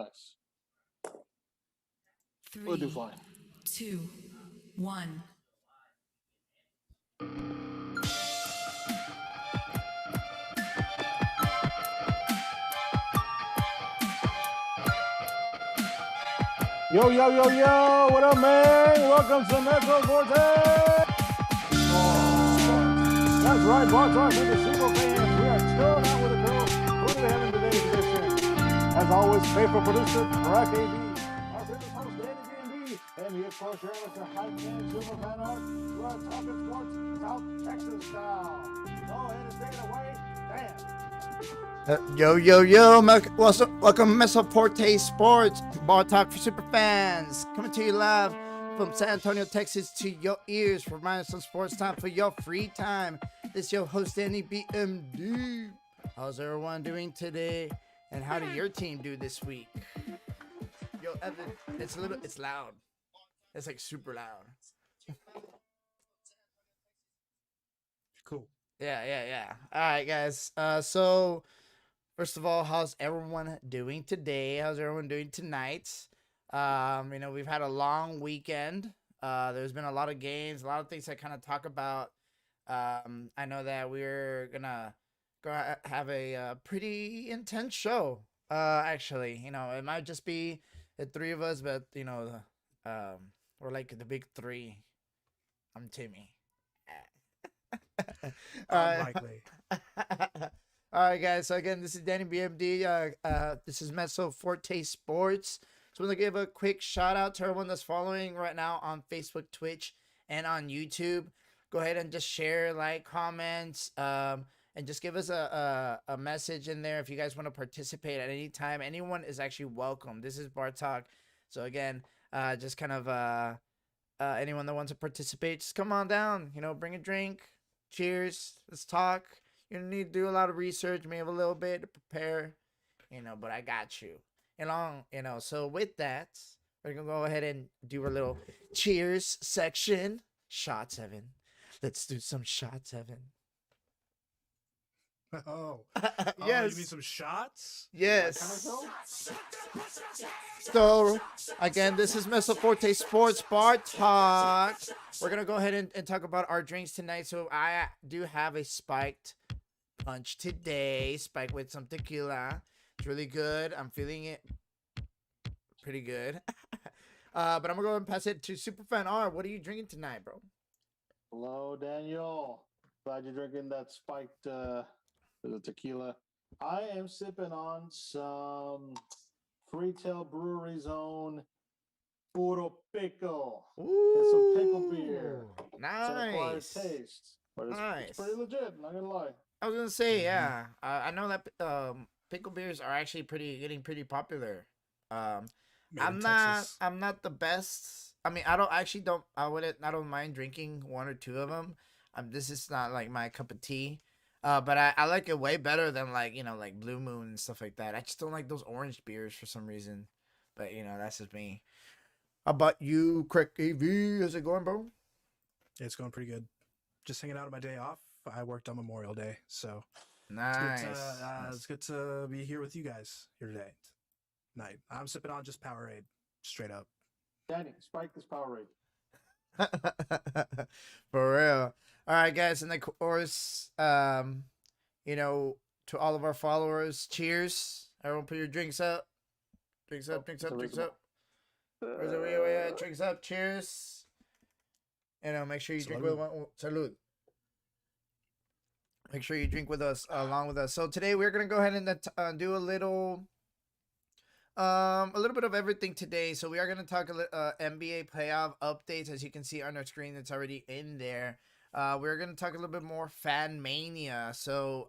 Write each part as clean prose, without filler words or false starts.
Nice. We'll do Three, fine. 2, 1. Yo, yo, yo, yo! What up, man? Welcome to Mezzo Forte Sportz. That's right, Bar Talk with the Super fans. We are chilling out with the crew. Who do we have in today's edition? As always, faithful producer, Brock AB. Our business host, Danny B&B. And he, of course, your amateur hype man, super fan art. We are talking sports, South Texas style. Go ahead and take it away. Dan. Yo, welcome Mezzo Forte Sportz, bar talk for super fans, coming to you live from San Antonio, Texas, to your ears for minus some sports time for your free time. This is your host, Danny BMD. How's everyone doing today, and how did your team do this week? Yo, Evan, it's loud. It's like super loud. Cool. Yeah. All right, guys. So first of all, how's everyone doing today? How's everyone doing tonight? We've had a long weekend. There's been a lot of games, a lot of things to kind of talk about. I know that we're gonna have a pretty intense show. Actually, it might just be the three of us, but we're like the big three. I'm Timmy. Unlikely. All right, guys. So again, this is Danny BMD. This is Mezzo Forte Sportz. So I'm gonna give a quick shout out to everyone that's following right now on Facebook, Twitch, and on YouTube. Go ahead and just share, like, comments, and just give us a message in there if you guys want to participate at any time. Anyone is actually welcome. This is Bar Talk. So again, just kind of anyone that wants to participate, just come on down. Bring a drink. Cheers. Let's talk. You don't need to do a lot of research. Maybe a little bit to prepare, but I got you. So with that, we're going to go ahead and do our little cheers section. Shots, Evan. Let's do some shots, Evan. Oh. Yes. You mean some shots? Yes. So, again, this is Mezzo Forte Sportz Bar Talk. We're going to go ahead and talk about our drinks tonight. So, I do have a spiked punch today, spiked with some tequila. It's really good. I'm feeling it pretty good. But I'm going to go ahead and pass it to Superfan R. What are you drinking tonight, bro? Hello, Daniel. Glad you're drinking that spiked tequila. I am sipping on some Freetail Brewery's own Puro Pickle. It's some pickle beer. Nice. It's an acquired taste. But it's pretty legit, not gonna lie. I was gonna say, yeah. I know that pickle beers are actually getting pretty popular. I'm not the best. I mean, I don't mind drinking one or two of them. This is not like my cup of tea. But I like it way better than like Blue Moon and stuff like that. I just don't like those orange beers for some reason. But that's just me. How about you, Craig AV? How's it going, bro? It's going pretty good. Just hanging out on my day off. I worked on Memorial Day, so nice. It's good to be here with you guys here today. Night. I'm sipping on just Powerade, straight up. Danny, spike this Powerade. For real. All right, guys, and of course, to all of our followers, cheers. Everyone, put your drinks up. Drinks up. Drinks up. Drinks up. Where's the way? Drinks up. Cheers. Make sure you drink with one. Salud. Make sure you drink with us, along with us. So today we're gonna go ahead and do a little bit of everything today. So we are gonna talk NBA playoff updates. As you can see on our screen, it's already in there. We're gonna talk a little bit more fan mania. So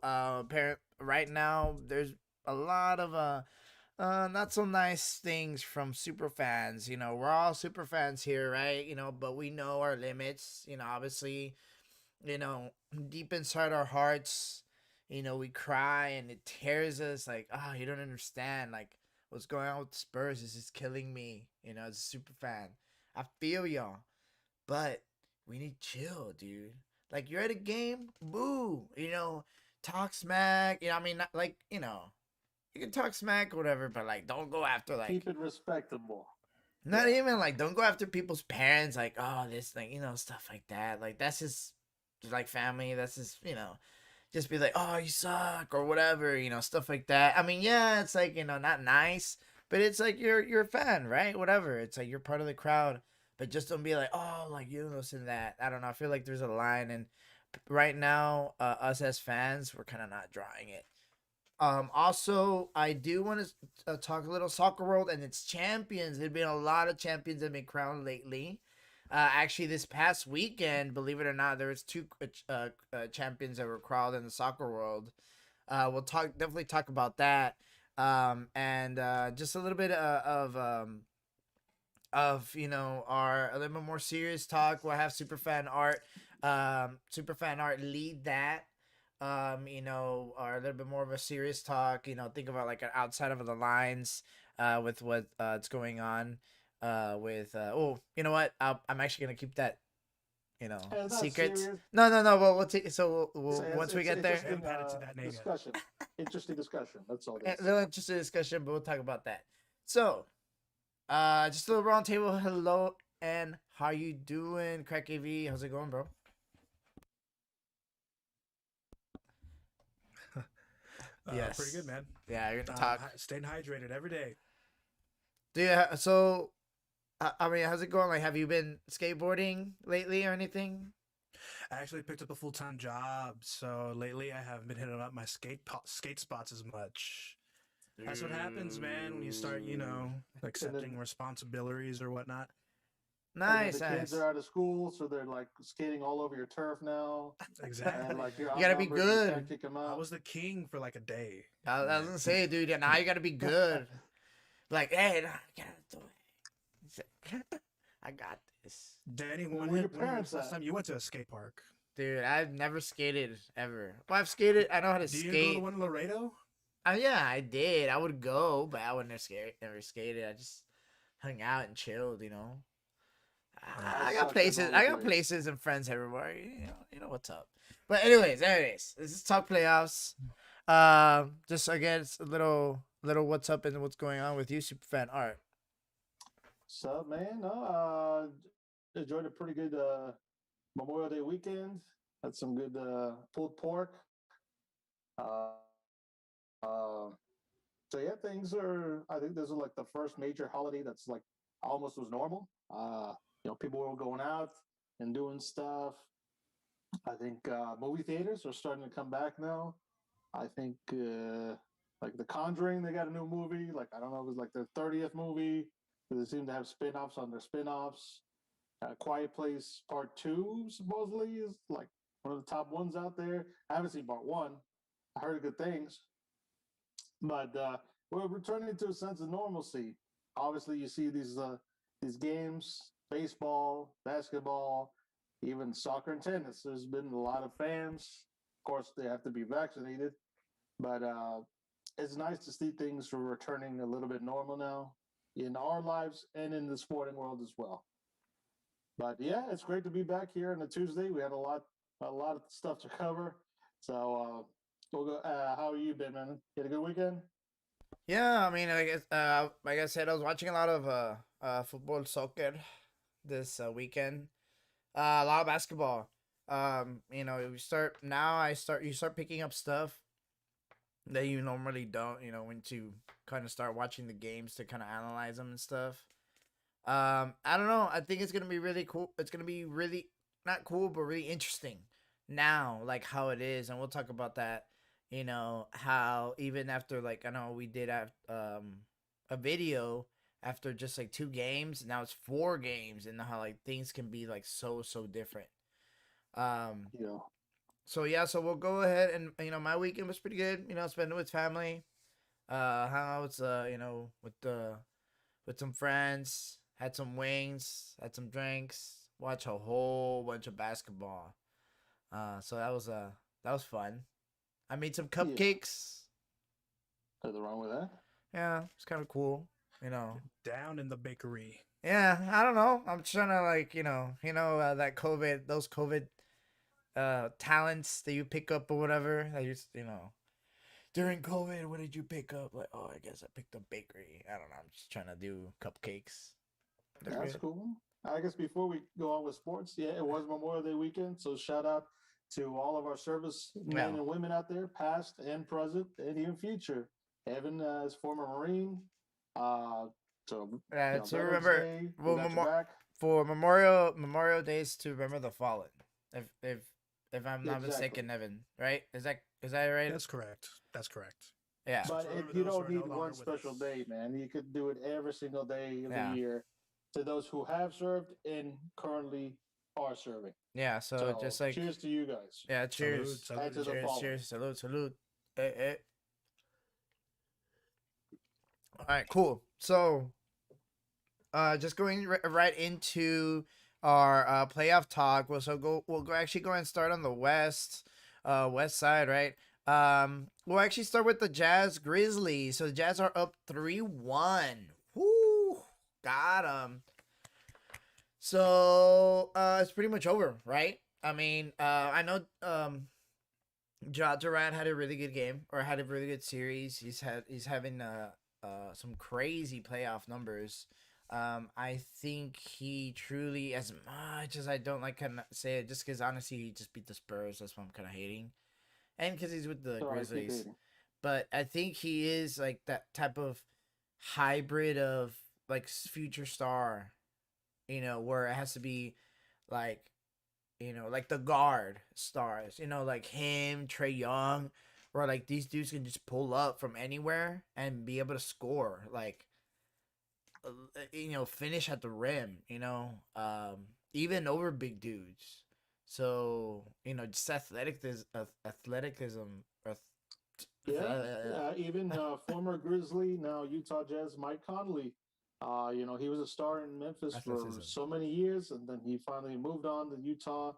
right now there's a lot of not so nice things from super fans. We're all super fans here, right? But we know our limits. Obviously, deep inside our hearts, we cry and it tears us. Like, you don't understand. Like, what's going on with the Spurs is just killing me. As a super fan, I feel y'all, but we need chill, dude. Like, you're at a game, boo. Talk smack. you can talk smack or whatever, but like don't go after like Keep it respectable. not Yeah. even like don't go after people's parents like oh this thing stuff like that. Like that's just like family. That's just just be like oh you suck or whatever stuff like that. I mean yeah, it's like not nice, but it's like you're a fan, right? Whatever. It's like you're part of the crowd, but just don't be like oh like you listen to that. I don't know. I feel like there's a line, and right now us as fans we're kind of not drawing it. Also, I do want to talk a little soccer world and its champions. There've been a lot of champions that have been crowned lately. Actually, this past weekend, believe it or not, there was two champions that were crowned in the soccer world. We'll definitely talk about that. And just a little bit of our a little bit more serious talk. We'll have Superfan Art, Superfan Art lead that. Or a little bit more of a serious talk. Think about like an outside of the lines, with what's going on, with oh, you know what? I'm actually gonna keep that, It's not secrets. serious. No. Well, we'll take so we'll It's- once we it's get there. interesting, Add it to that name. discussion. Interesting discussion. That's all. It A is. little interesting discussion, but we'll talk about that. So, just a little round table. Hello, and how you doing, Crack AV? How's it going, bro? Yes. Pretty good, man. Yeah, you're gonna talk. Staying hydrated every day. So, I mean, how's it going? Like, have you been skateboarding lately or anything? I actually picked up a full-time job, so lately I haven't been hitting up my skate spots as much. That's what happens, man, when you start, accepting responsibilities or whatnot. Nice, The kids nice. are out of school, so they're like skating all over your turf now. Exactly. And like you're You gotta be outnumbered, you good. can't kick 'em I out. was the king for like a day. I was gonna say, dude, now you gotta be good. Like, hey, nah, I gotta do it. I got this, Danny, Where when were your was the parents last at? time you went to a skate park? dude. I've never skated ever. Well, I've skated. I know how to Do you skate. go to one in Laredo? Yeah, I did. I would go, but I would never skated. I just hung out and chilled. I got sucked at places. I got rollerblades. places and friends everywhere. You know what's up. But anyways, this is talk playoffs. Just again, it's a little what's up and what's going on with you, Superfan Art. So man, enjoyed a pretty good Memorial Day weekend. Had some good pulled pork. Uh, uh, so yeah, things are. I think this is like the first major holiday that's like almost was normal. People were going out and doing stuff. I think movie theaters are starting to come back now. I think like The Conjuring, they got a new movie. Like I don't know, it was like their 30th movie. They seem to have spin-offs on their spin-offs. Quiet Place Part 2 supposedly is like one of the top ones out there. I haven't seen Part 1. I heard good things. But we're returning to a sense of normalcy. Obviously, you see these games, baseball, basketball, even soccer and tennis. There's been a lot of fans. Of course, they have to be vaccinated, but it's nice to see things are returning a little bit normal now in our lives and in the sporting world as well. But yeah, it's great to be back here on a Tuesday. We had a lot of stuff to cover. So we'll go. How have you been, man? You had a good weekend? Yeah, I mean, I guess, like I said, I was watching a lot of football, soccer this weekend. A lot of basketball. You start picking up stuff that you normally don't. When to kind of start watching the games to kind of analyze them and stuff. I don't know. I think it's gonna be really cool. It's gonna be really not cool, but really interesting now, like how it is, and we'll talk about that. How even after like I know we did have a video after just like 2 games, now it's 4 games, and how like things can be like so different. Um, Yeah. so yeah, so we'll go ahead and my weekend was pretty good. Spending with family, hangouts, with some friends, had some wings, had some drinks, watch a whole bunch of basketball. So that was fun. I made some cupcakes. Nothing wrong with that. Yeah, it's kind of cool. Down in the bakery. Yeah, I don't know. I'm trying to like that those COVID talents that you pick up or whatever. That during COVID, what did you pick up? Like, oh, I guess I picked up bakery. I don't know. I'm just trying to do cupcakes. They're That's good. cool. I guess before we go on with sports, yeah, it was Memorial Day weekend. So shout out to all of our service men Yeah. and women out there, past and present, and even future. Evan is former Marine. Uh, so Yeah, to Veterans remember, Day, we well, got your back. for Memorial Days to remember the fallen. If I'm not Exactly. mistaken, Evan, right? Is that right? That's correct. That's correct. Yeah. So But remember you those who don't are no need longer one with special us. day, man. You could do it every single day of Yeah. the year to those who have served and currently are serving. Yeah. So So just like, cheers to you guys. yeah, cheers. Salute, And to salute. the Cheers, fallen. cheers, salute, salute. All right, cool. So, just going right into our playoff talk. We'll go actually go and start on the west side, right? We'll actually start with the Jazz Grizzlies. So the Jazz are up 3-1. Woo, got them. So it's pretty much over, right? I mean, I know Ja Durant had a really good game, or had a really good series. He's having some crazy playoff numbers. I think he truly, as much as I don't like kind of say it, just because honestly he just beat the Spurs. That's what I'm kind of hating, and because he's with the Sorry, keep Grizzlies. hating. But I think he is like that type of hybrid of like future star, where it has to be like, like the guard stars, like him, Trey Young, where like these dudes can just pull up from anywhere and be able to score, like, finish at the rim, even over big dudes. So, just athleticism. Yeah, even former Grizzly, now Utah Jazz, Mike Conley. He was a star in Memphis for Athleticism. so many years, and then he finally moved on to Utah.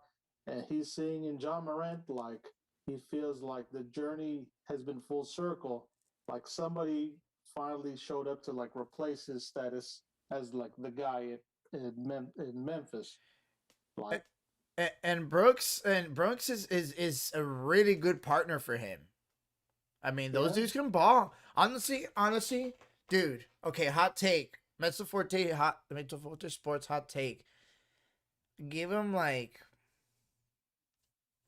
And he's saying in John Morant, like he feels like the journey has been full circle. Like somebody finally showed up to like replace his status as like the guy in Memphis. Like, And Brooks is a really good partner for him. I mean, those Yeah. dudes can ball. Honestly, dude. Okay, hot take. Mezzo Forte Sportz hot take. Give him like,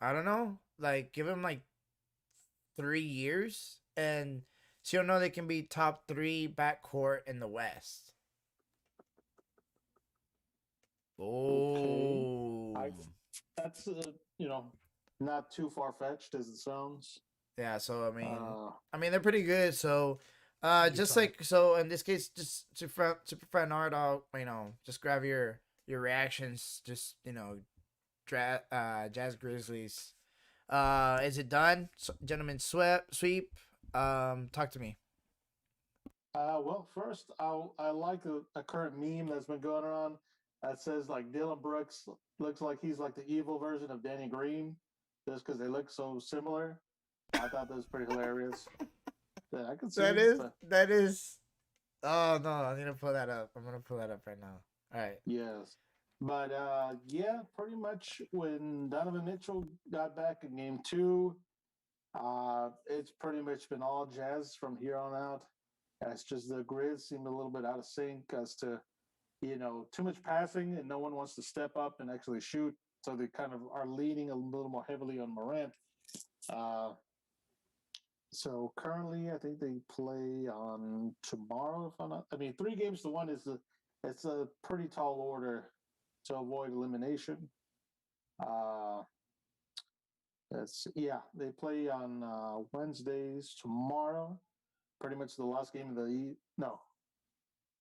I don't know, like give him like 3 years, and so you'll know they can be top 3 backcourt in the West. Oh, that's not too far fetched as it sounds. yeah. So Uh, I mean, they're pretty good. So, just Utah. like so in this case, just to prevent art, I'll just grab your reactions. Just Jazz Grizzlies. Is it done, gentlemen? Sweep. Talk to me. well, first, I like a current meme that's been going around that says like Dylan Brooks looks like he's like the evil version of Danny Green, just because they look so similar. I thought that was pretty hilarious. Yeah, I can see it, but That is. Oh no, I'm gonna pull that up. I'm gonna pull that up right now. All right. yes. But yeah, pretty much when Donovan Mitchell got back in game 2, it's pretty much been all Jazz from here on out. And it's just the Grizz seemed a little bit out of sync as to, too much passing and no one wants to step up and actually shoot. So they kind of are leaning a little more heavily on Morant. So currently, I think they play on tomorrow. If I'm not, I mean, 3-1 it's a pretty tall order to avoid elimination. They play on Wednesdays tomorrow. Pretty much the last game of the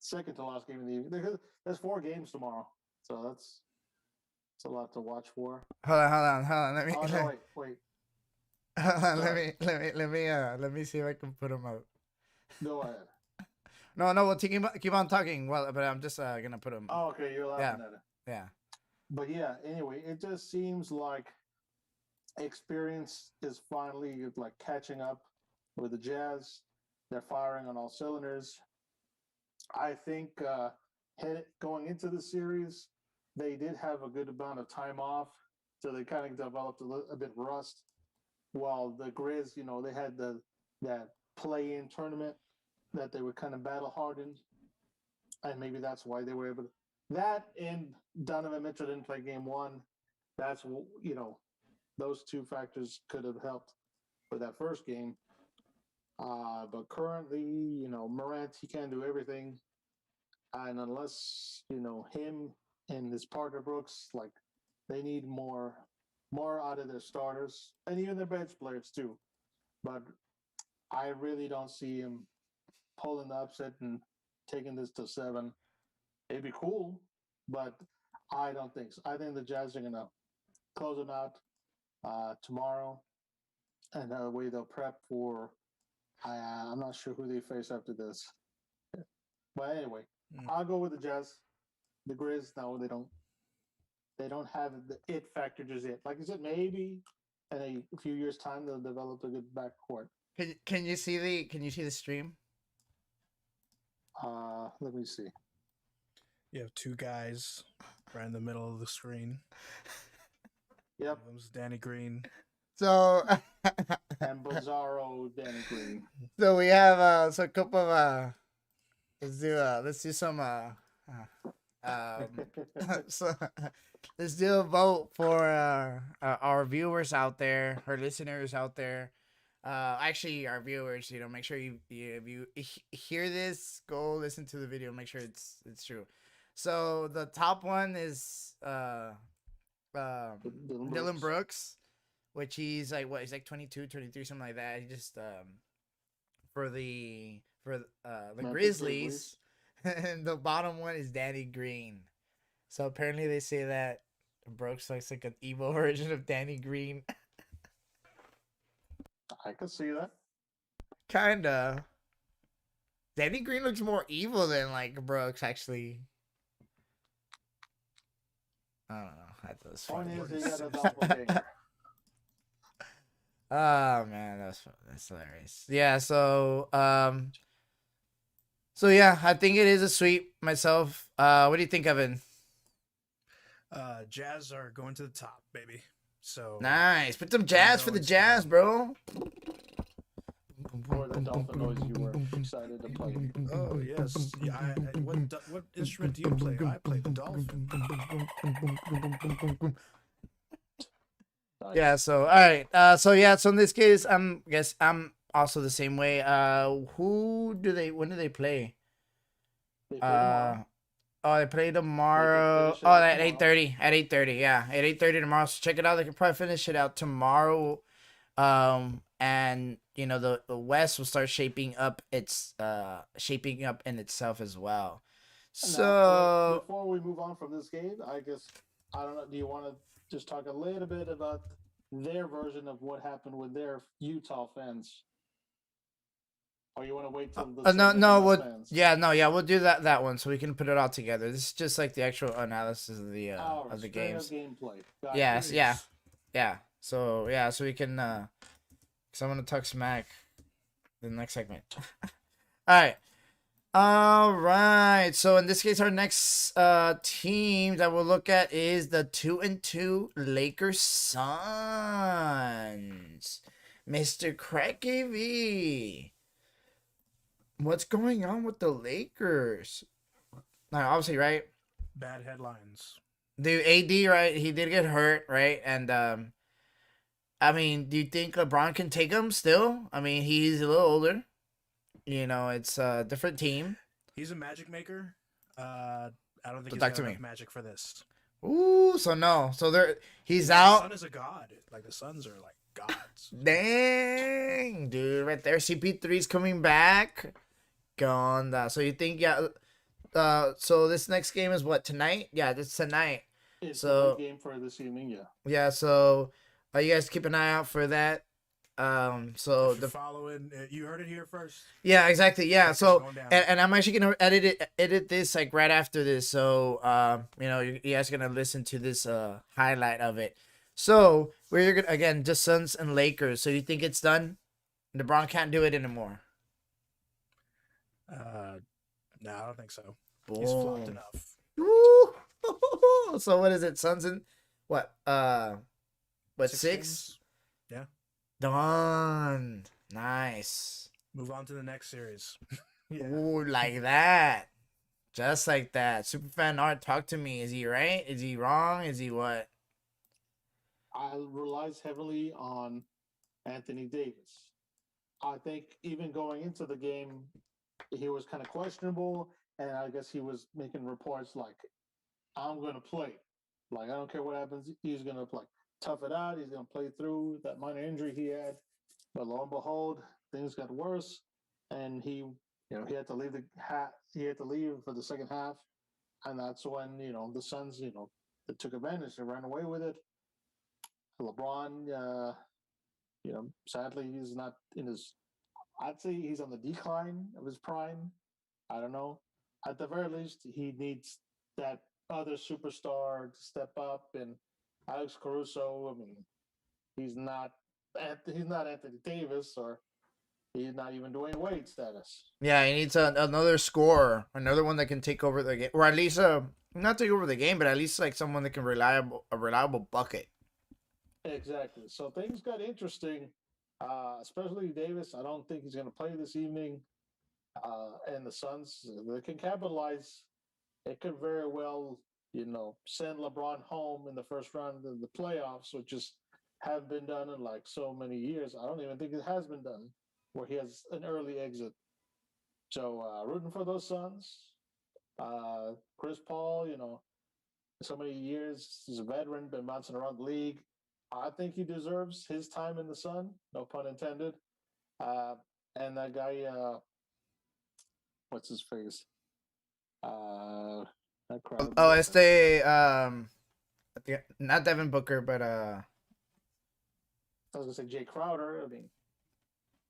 second to last game of the evening. There's 4 games tomorrow, so that's a lot to watch for. Hold on. Let me. Oh no, wait. Hold on, Sorry. let me see if I can put them up. Go ahead. No, we'll keep on talking. Well, but I'm just gonna put them. Oh, okay, you're laughing at it. Yeah. But yeah, anyway, it just seems like experience is finally like catching up with the Jazz. They're firing on all cylinders. I think going into the series, they did have a good amount of time off, so they kind of developed a bit rust. While the Grizz, they had the that play-in tournament that they were kind of battle hardened, and maybe that's why they were able to. That and Donovan Mitchell didn't play game one. That's those two factors could have helped with that first game. But currently, Morant, he can't do everything, and unless him and his partner Brooks, like they need more out of their starters and even their bench players too. But I really don't see him pulling the upset and taking this to 7. It'd be cool, but I don't think so. I think the Jazz are gonna close them out tomorrow, and that way they'll prep for. I'm not sure who they face after this, but anyway, I'll go with the Jazz. The Grizz, no, they don't. They don't have the it factor just yet. Like I said, maybe in a few years' time they'll develop a good backcourt. Can you see the stream? Let me see. You have two guys right in the middle of the screen. Yep. One of them's Danny Green. So And Bizarro Danny Green. so we have so a couple of let's do some so let's do a vote for our viewers out there, our listeners out there. Actually, our viewers, make sure if you hear this, go listen to the video. Make sure it's true. So the top one is Dylan Brooks, which he's like he's like 22, 23, something like that. He just for the Grizzlies. And the bottom one is Danny Green. So apparently they say that Brooks looks like an evil version of Danny Green. I can see that. Kinda. Danny Green looks more evil than like Brooks, actually. I don't know. That was Point funny. is, they got a doppelganger. Oh man, that's hilarious. Yeah, so yeah, I think it is a sweep myself. What do you think, Evan? Jazz are going to the top, baby. So Nice. Put some jazz for the Jazz, bro. Or the dolphin noise you were excited to play. Oh yes. Yeah. What instrument do you play? I play the dolphin. Nice. Yeah, so all right. So in this case, I'm also the same way. When do they play? They play tomorrow. They play tomorrow. finish it Oh, out at tomorrow. 8:30. At 8:30, yeah. At 8:30 tomorrow. So check it out. They can probably finish it out tomorrow. And the West will start shaping up in itself as well. Now, So before we move on from this game, I guess I don't know. Do you want to just talk a little bit about their version of what happened with their Utah fans? Or you want to wait till the we'll do that one so we can put it all together. This is just like the actual analysis of the games. Gameplay. Yes, yeah. So we can because I'm gonna talk smack the next segment. All right. So in this case, our next team that we'll look at is the 2-2 Lakers Suns. Mr. Craig AV. What's going on with the Lakers? Obviously, right? Bad headlines. The AD, right? He did get hurt, right? And I mean, do you think LeBron can take him still? I mean, he's a little older. It's a different team. He's a magic maker. I don't think So he's talk got to me. enough magic for this. Ooh, so no. So he's The out. Sun is a god. Like the Suns are like gods. Dang, dude, right there. CP3's coming back. Gone. So you think, so this next game is what, tonight? Yeah, this is tonight. It's So- a big game for this evening, yeah. Yeah, so you guys keep an eye out for that. So If you're following, you heard it here first. yeah, exactly. Yeah. Lakers So going down. and I'm actually gonna edit this like right after this. So you guys are gonna listen to this highlight of it. So we're gonna again just Suns and Lakers. So you think it's done? LeBron can't do it anymore. No, I don't think so. He's flopped Boom. enough. Woo! So what is it? Suns and what? What 6? games? Yeah. Done. Nice. Move on to the next series. Yeah. Ooh, like that. Just like that. Superfan Art, talk to me. Is he right? Is he wrong? Is he what? I relies heavily on Anthony Davis. I think even going into the game, he was kind of questionable, and I guess he was making reports like, "I'm going to play. Like I don't care what happens, he's going to play. Tough it out. He's going to play through that minor injury he had." But lo and behold, things got worse, and he had to leave he had to leave for the second half, and that's when the Suns they took advantage. They ran away with it. LeBron, sadly he's not in his. I'd say he's on the decline of his prime. I don't know. At the very least, he needs that other superstar to step up. And Alex Caruso, I mean, he's not he's not Anthony Davis, or he's not even Dwayne Wade status. Yeah, he needs another scorer, another one that can take over the game, or at least not take over the game, but at least like someone that can a reliable bucket. Exactly. So things got interesting, especially Davis. I don't think he's going to play this evening. And the Suns, they can capitalize. It could very well, send LeBron home in the first round of the playoffs, which just have been done in like so many years. I don't even think it has been done where he has an early exit. So rooting for those Suns. Chris Paul, so many years, he's a veteran, been bouncing around the league. I think he deserves his time in the sun, no pun intended. Uh, and that guy, what's his face? That crowd. Oh, not Devin Booker, but I was gonna say Jay Crowder. I mean,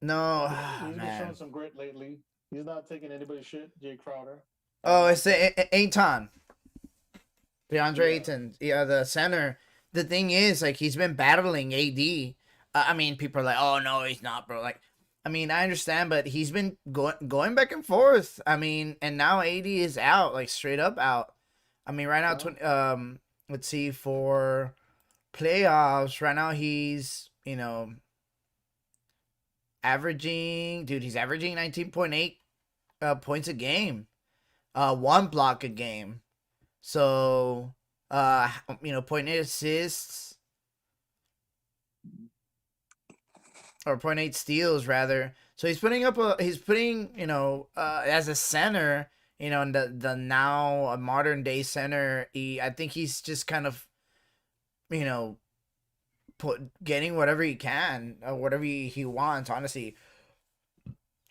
no, he's been man. showing some grit lately. He's not taking anybody's shit. Jay Crowder. Oh, it's Ayton. DeAndre Yeah. Ayton, yeah, the center. The thing is, like, he's been battling AD. I mean, people are like, "Oh no, he's not, bro." Like, I mean, I understand, but he's been going back and forth. I mean, and now AD is out, like straight up out. I mean, right now, let's see, for playoffs, right now he's he's averaging 19.8 points a game, 1 block a game. So, 0.8 assists or 0.8 steals rather. So he's putting as a center, in the now a modern day center. I think he's just kind of, getting whatever he can, whatever he wants. Honestly,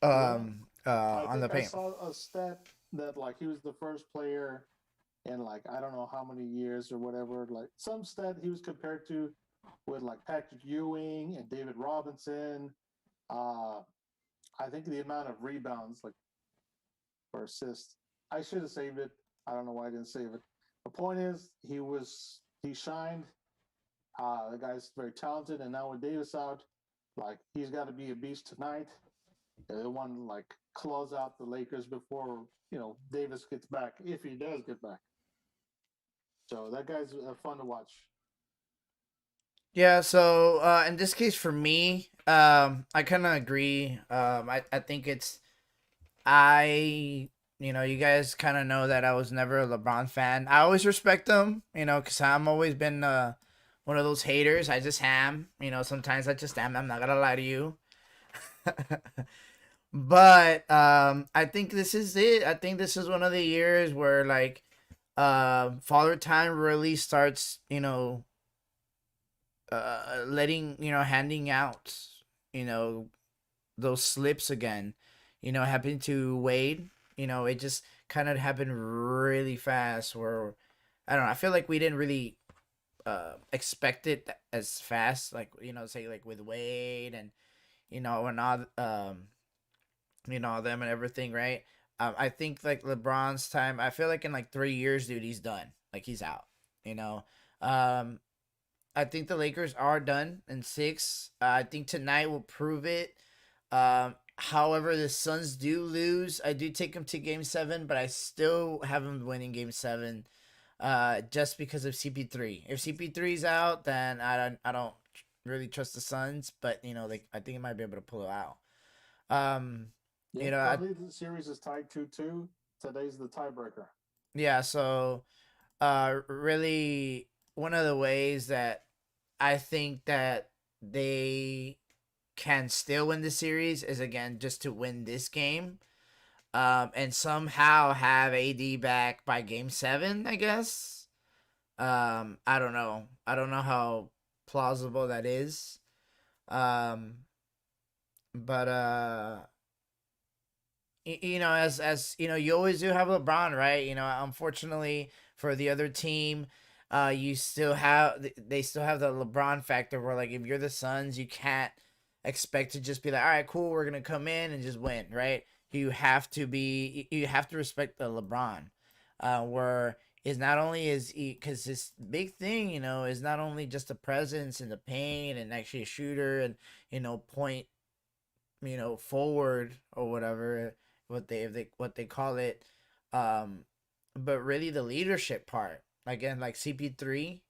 on the I paint. saw a stat that like he was the first player in like I don't know how many years or whatever. Like some stat he was compared to with like Patrick Ewing and David Robinson. I think the amount of rebounds like for assists. I should have saved it. I don't know why I didn't save it. The point is he shined. The guy's very talented, and now with Davis out, like he's got to be a beast tonight. They want to like close out the Lakers before Davis gets back, if he does get back. So that guy's fun to watch. Yeah, so in this case for me, I kind of agree. I think you guys kind of know that I was never a LeBron fan. I always respect him, because I'm always been one of those haters. I just am, sometimes I just am. I'm not gonna lie to you. But I think this is it. I think this is one of the years where like Father Time really starts, handing out, those slips again. Happened to Wade. It just kind of happened really fast. Where I don't know. I feel like we didn't really expect it as fast. Like say like with Wade and and all them and everything, right? I think like LeBron's time. I feel like in like 3 years, dude, he's done. Like he's out. I think the Lakers are done in 6. I think tonight will prove it. However, the Suns do lose. I do take them to Game 7, but I still have them winning Game 7. Just because of CP3. If CP3's out, then I don't really trust the Suns, but I think it might be able to pull it out. Um, Yeah, you know, I, currently the series is tied 2-2. Today's the tiebreaker. yeah. So, really, one of the ways that I think that they can still win the series is again just to win this game. And somehow have AD back by game 7, I guess. I don't know. I don't know how plausible that is. Um, but as you always do have LeBron, right? Unfortunately for the other team, you still have they still have the LeBron factor where like if you're the Suns, you can't expect to just be like, all right, cool, we're gonna come in and just win, right? You have to respect the LeBron, where is not only is he because his big thing, is not only just the presence and the paint and actually a shooter and point forward or whatever what they call it, um but really the leadership part again like CP3,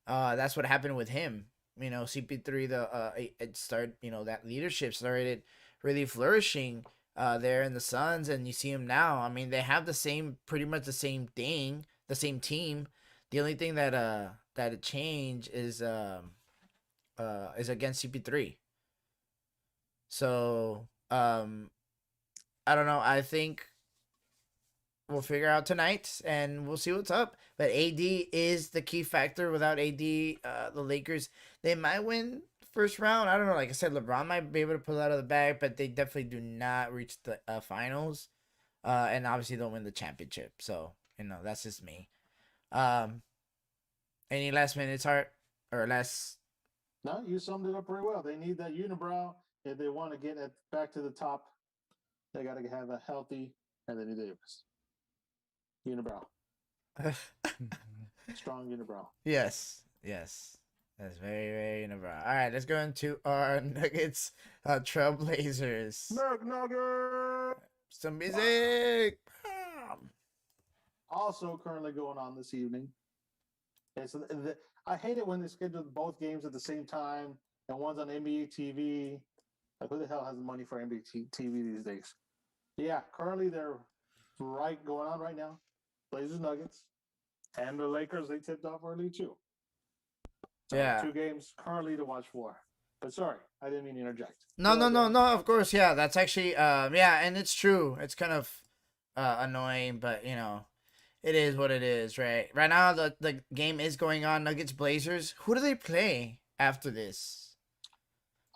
that's what happened with him. CP3, it started, that leadership started really flourishing there in the Suns, and you see him now. I mean, they have pretty much the same thing, the same team. The only thing that it changed is against CP3. So, I don't know. I think we'll figure out tonight, and we'll see what's up. But AD is the key factor. Without AD, the Lakers, they might win first round. I don't know. Like I said, LeBron might be able to pull it out of the bag, but they definitely do not reach the finals. And obviously don't win the championship. So that's just me. Um, any last minutes, Art, or last? No, you summed it up pretty well. They need that unibrow if they want to get back to the top. They got to have a healthy Anthony Davis. Unibrow. Strong unibrow. Yes. That's very, very unibrow. All right, let's go into our Nuggets, Trailblazers. Nugget. Some music. Also currently going on this evening. I hate it when they schedule both games at the same time and one's on NBA TV. Like, who the hell has the money for NBA TV these days? Yeah, currently they're going on right now. Blazers Nuggets. And the Lakers, they tipped off early too. So Yeah. 2 games currently to watch for. But sorry, I didn't mean to interject. No. Of course, yeah. That's actually, yeah, and it's true. It's kind of annoying, but it is what it is, right? Right now, the game is going on. Nuggets Blazers. Who do they play after this?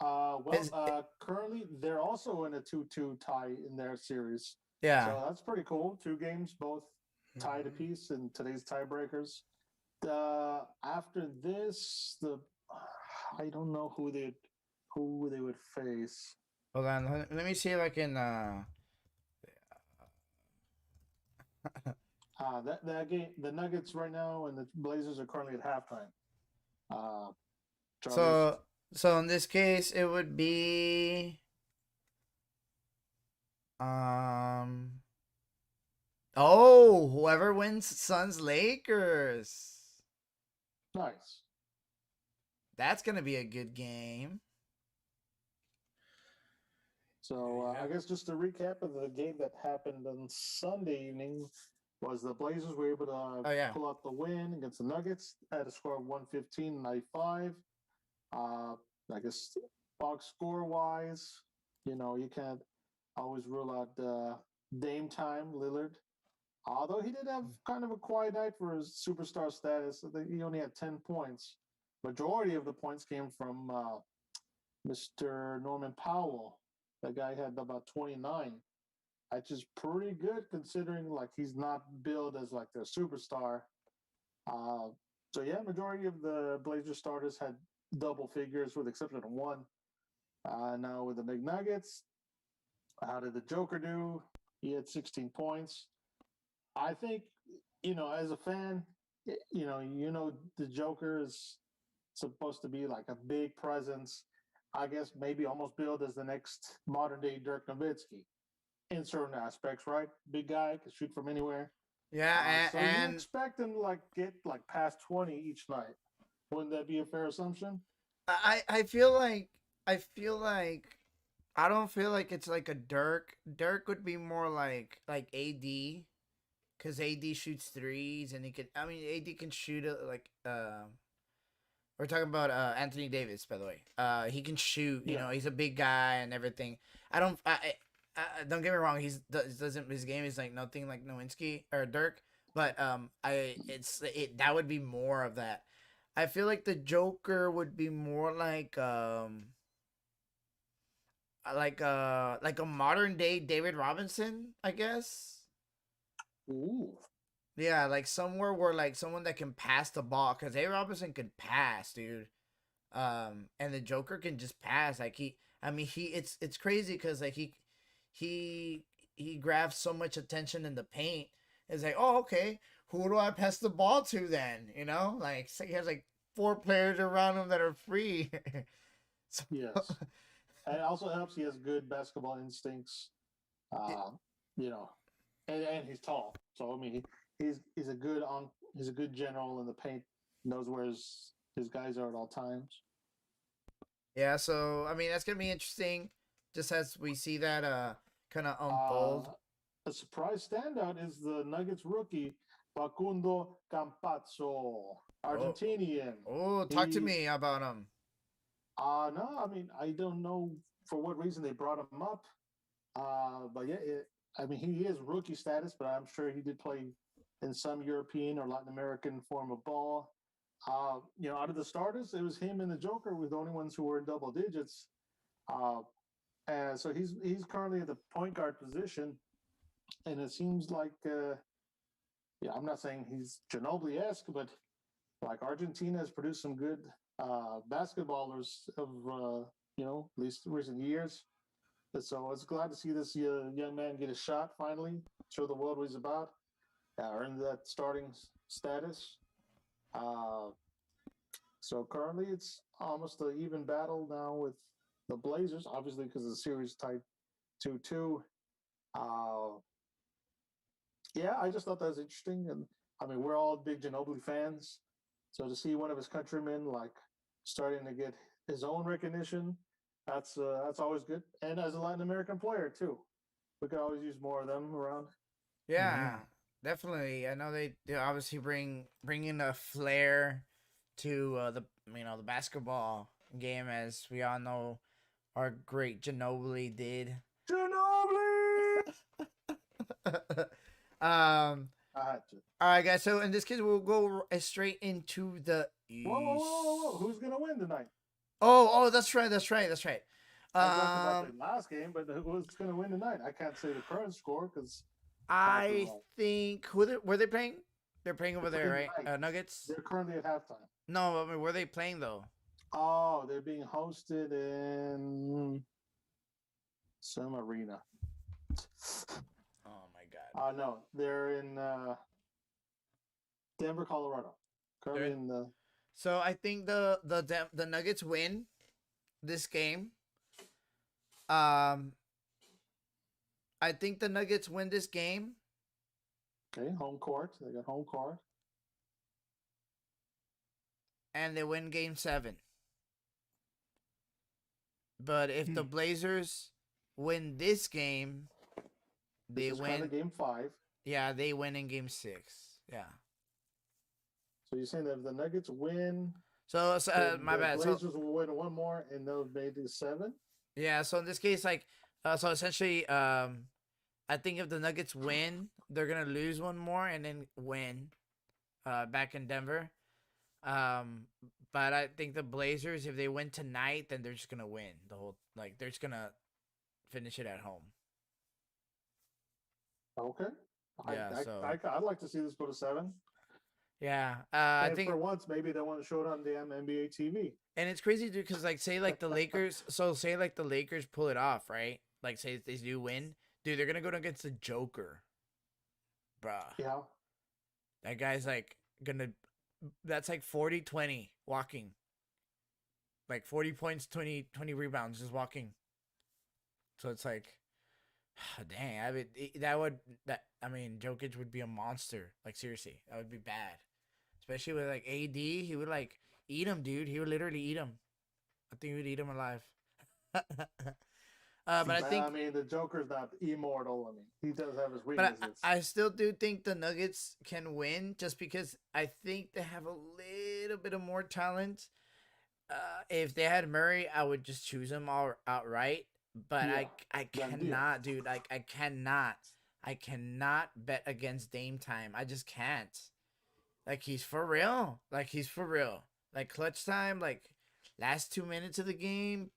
Currently they're also in a 2-2 tie in their series. Yeah. So that's pretty cool. 2 games, both tied apiece in today's tiebreakers. After this, I don't know who they would face. Hold on. Let me see if I can. That game, the Nuggets right now and the Blazers are currently at halftime. So in this case, it would be whoever wins Suns Lakers. Nice. That's gonna be a good game. So I guess just a recap of the game that happened on Sunday evening was the Blazers were able to pull out the win against the Nuggets at a score of 115-95. I guess box score wise, you can't always rule out Dame time, Lillard. Although he did have kind of a quiet night for his superstar status. He only had 10 points. Majority of the points came from Mr. Norman Powell. That guy had about 29. Which is pretty good considering like he's not billed as like their superstar. So yeah, majority of the Blazers starters had double figures with the exception of one. Now with the McNuggets, how did the Joker do? He had 16 points. I think, as a fan, the Joker is supposed to be like a big presence. I guess maybe almost billed as the next modern day Dirk Nowitzki in certain aspects, right? Big guy, can shoot from anywhere. Yeah, so you expect him to get past 20 each night. Wouldn't that be a fair assumption? I feel like I don't feel like it's like a Dirk. Dirk would be more like AD, because AD shoots threes and he can. I mean, AD can shoot it like we're talking about Anthony Davis, by the way. He can shoot. You Yeah. know, he's a big guy and everything. I don't. Don't get me wrong. He's doesn't his game is like nothing like Nowinski or Dirk. But that would be more of that. I feel like the Joker would be more like a modern day David Robinson, I guess. Ooh. Yeah, like somewhere where like someone that can pass the ball, because David Robinson can pass, dude. And the Joker can just pass. Like I mean, it's crazy because like he grabs so much attention in the paint. It's like, oh, okay, who do I pass the ball to then? You know, like so he has like four players around him that are free. So, Yes. And it also helps he has good basketball instincts. Uh, you know, and he's tall. So I mean, he's a good general in the paint. Knows where his guys are at all times. yeah, so I mean that's gonna be interesting, just as we see that kind of unfold. A surprise standout is the Nuggets rookie Facundo Campazzo, Oh, Argentinian. oh, talk to He me about him. no, I mean I don't know for what reason they brought him up. But yeah, I mean he is rookie status, but I'm sure he did play in some European or Latin American form of ball. Out of the starters, it was him and the Joker were the only ones who were in double digits. Uh, and so he's currently at the point guard position, and it seems like yeah, I'm not saying he's Ginobili-esque, but like Argentina has produced some good basketballers of at least recent years. So I was glad to see this young man get a shot finally, show the world what he's about, earn that starting status. Uh, so currently it's almost an even battle now with the Blazers, obviously because the series tied 2-2. Uh, yeah, I just thought that was interesting, and I mean we're all big Ginobili fans, so to see one of his countrymen like starting to get his own recognition, that's always good. And as a Latin American player too, we could always use more of them around. Yeah, definitely. I know they obviously bring in a flair to the basketball game, as we all know our great Ginobili did. Ginobili! um. I had to. All right, guys. So in this case, we'll go straight into the East. Whoa! Who's gonna win tonight? Oh, that's right. I talked about Um, the last game, but who's gonna win tonight? I can't say the current score because I think were they playing? They're playing over there, right? tonight. Nuggets. They're currently at halftime. No, I mean, were they playing though? Oh, they're being hosted in some arena. Oh my god. No, they're in Denver, Colorado. Currently in the. So I think the Nuggets win this game. I think the Nuggets win this game. Okay, home court. They got home court. And they win game 7. But if the Blazers win this game, they This is win game 5. Yeah, they win in game 6. Yeah. So you're saying that if the Nuggets win, So my the bad. Blazers will win one more, and they'll make it 7. Yeah, so in this case, like, so essentially, I think if the Nuggets win, they're gonna lose one more and then win, back in Denver. But I think the Blazers, if they win tonight, then they're just gonna win the whole. Like, they're just gonna finish it at home. Okay. Yeah, I'd like to see this go to 7. Yeah, And I think for once, maybe they want to show it on damn NBA TV. And it's crazy, dude, because like say like the Lakers, say like the Lakers pull it off, right? Like say they do win, dude, they're gonna go against the Joker, bruh. Yeah. That guy's like that's like 40-20 walking, like 40 points, 20 rebounds, just walking. So it's like, dang, I mean, Jokic would be a monster. Like seriously, that would be bad, especially with like AD. He would like eat him, dude. He would literally eat him. I think we'd eat him alive. But I think, I mean, the Joker's not immortal. I mean, he does have his but weaknesses. I still do think the Nuggets can win, just because I think they have a little bit of more talent. If they had Murray, I would just choose him all outright. But Yeah, I done deal. cannot, dude. Like I cannot bet against Dame time. I just can't. Like he's for real. Like he's for real. Like clutch time. Like last 2 minutes of the game.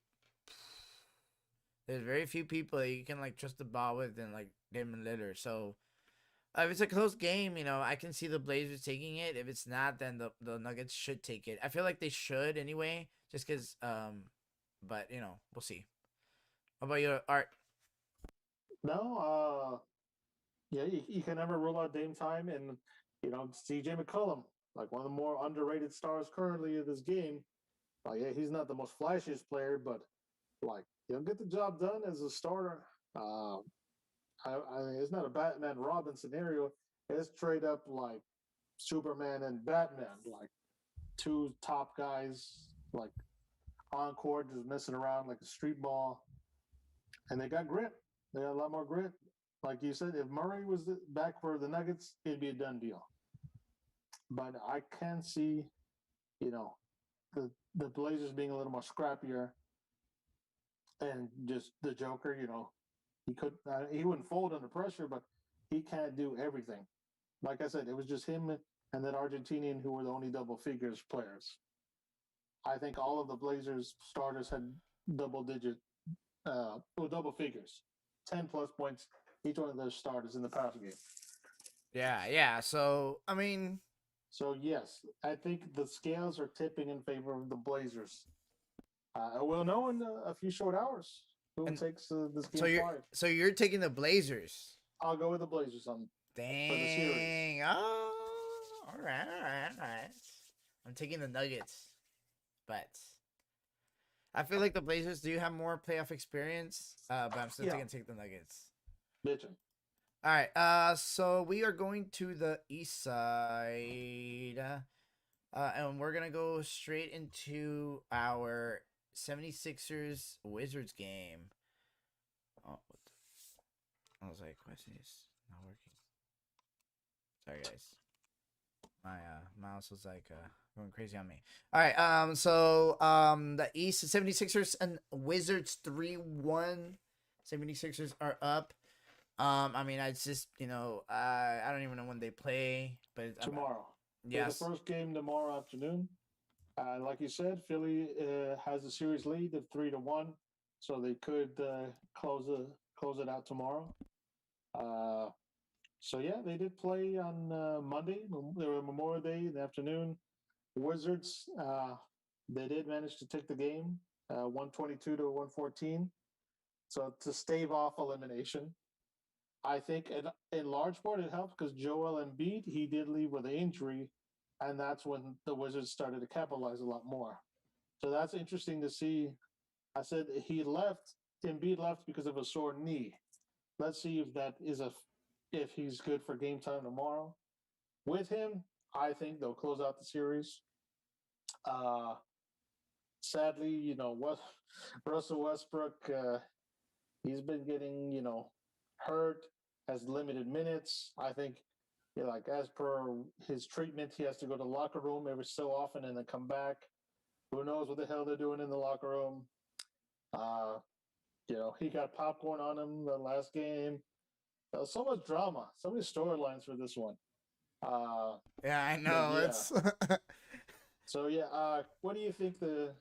There's very few people that you can like trust the ball with and like Damon Lillard. So if it's a close game, I can see the Blazers taking it. If it's not, then the Nuggets should take it. I feel like they should anyway, just because. But we'll see. How about your Art? No, yeah, you can never rule out Dame time, and CJ McCollum, like one of the more underrated stars currently of this game. Like, yeah, he's not the most flashiest player, but like he'll get the job done as a starter. I mean, it's not a Batman Robin scenario. It's straight up like Superman and Batman, like two top guys, like on court, just messing around like a street ball, and they got grit. They got a lot more grit. Like you said, if Murray was back for the Nuggets, it'd be a done deal. But I can see, you know, the Blazers being a little more scrappier, and just the Joker. He wouldn't fold under pressure, but he can't do everything. Like I said, it was just him and that Argentinian who were the only double figures players. I think all of the Blazers starters had double figures, 10+ points each one of those starters in the past game. Yeah. So I mean, So yes, I think the scales are tipping in favor of the Blazers. We'll know in a few short hours who takes this game 5. so you're taking the Blazers. I'll go with the Blazers on for the series. Dang. Oh, all right. I'm taking the Nuggets, but I feel like the Blazers do have more playoff experience. But I'm still going to take the Nuggets. Bitchin'. All right. So we are going to the east side, and we're gonna go straight into our 76ers Wizards game. Oh, what the... I was like, why is this not working? Sorry, guys. My mouse was like going crazy on me. All right. So the East 76ers and Wizards 3-1. 76ers are up. I mean, I just, I don't even know when they play, but Tomorrow. Yes. The first game tomorrow afternoon. Like you said, Philly has a series lead of 3-1, so they could close it out tomorrow. So yeah, they did play on Monday. They were Memorial Day in the afternoon. Wizards, they did manage to take the game, 122 to 114. So to stave off elimination. I think in large part it helped because Joel Embiid, he did leave with an injury, and that's when the Wizards started to capitalize a lot more. So that's interesting to see. I said Embiid left because of a sore knee. Let's see if he's good for game time tomorrow. With him, I think they'll close out the series. Sadly, Russell Westbrook, he's been getting, hurt, has limited minutes. I think, as per his treatment, he has to go to the locker room every so often and then come back. Who knows what the hell they're doing in the locker room? He got popcorn on him the last game. So much drama, so many storylines for this one. Yeah, I know. Yeah. It's So what do you think the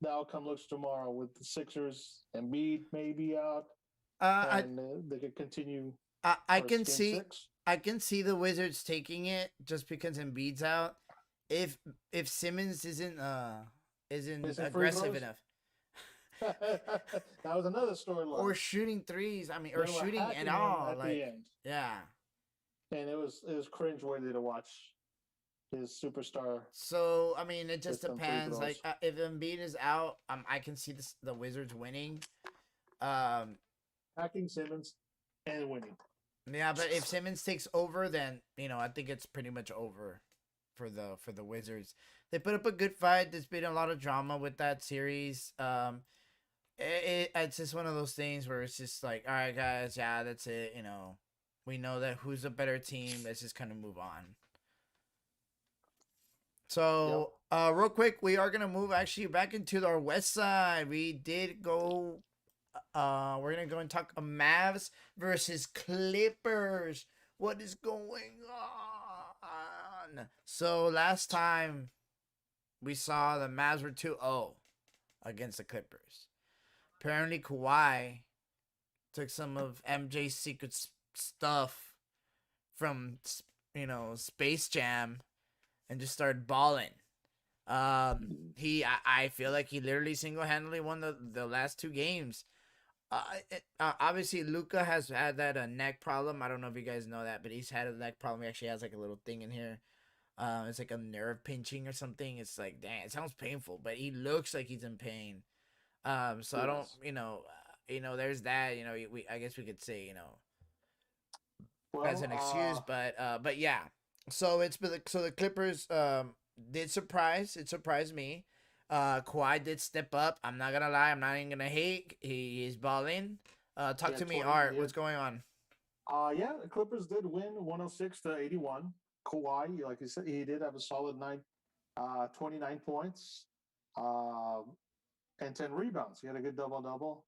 outcome looks tomorrow with the Sixers and Embiid maybe out? They could continue. I can see 6? I can see the Wizards taking it just because Embiid's out. If Simmons isn't aggressive enough. That was another storyline. Or shooting threes. I mean, or shooting at all. At the end. Yeah. And it was cringeworthy to watch his superstar. So I mean, it just depends. Like if Embiid is out, I can see the Wizards winning. Hacking Simmons and winning. Yeah, but if Simmons takes over, then I think it's pretty much over. for the Wizards. They put up a good fight. There's been a lot of drama with that series. It's just one of those things where it's just like, all right, guys, yeah, that's it. We know that who's a better team. Let's just kind of move on. So, real quick, we are gonna move actually back into our West Side. We did go. We're gonna go and talk Mavs versus Clippers. What is going on? So last time we saw the Mavs were 2-0 against the Clippers. Apparently Kawhi took some of MJ's secret stuff from Space Jam and just started balling. I feel like he literally single-handedly won the last two games. Obviously Luka has had that neck problem. I don't know if you guys know that, but he's had a neck problem. He actually has like a little thing in here. It's like a nerve pinching or something. It's like, dang, it sounds painful, but he looks like he's in pain. So yes. I don't, there's that. I guess we could say, as an excuse, but yeah. So the Clippers did surprise. It surprised me. Kawhi did step up. I'm not gonna lie. I'm not even gonna hate. He's balling. Talk to me, Art. What's going on? The Clippers did win 106-81. Kawhi, like you said, he did have a solid night. 29 points, and 10 rebounds. He had a good double-double.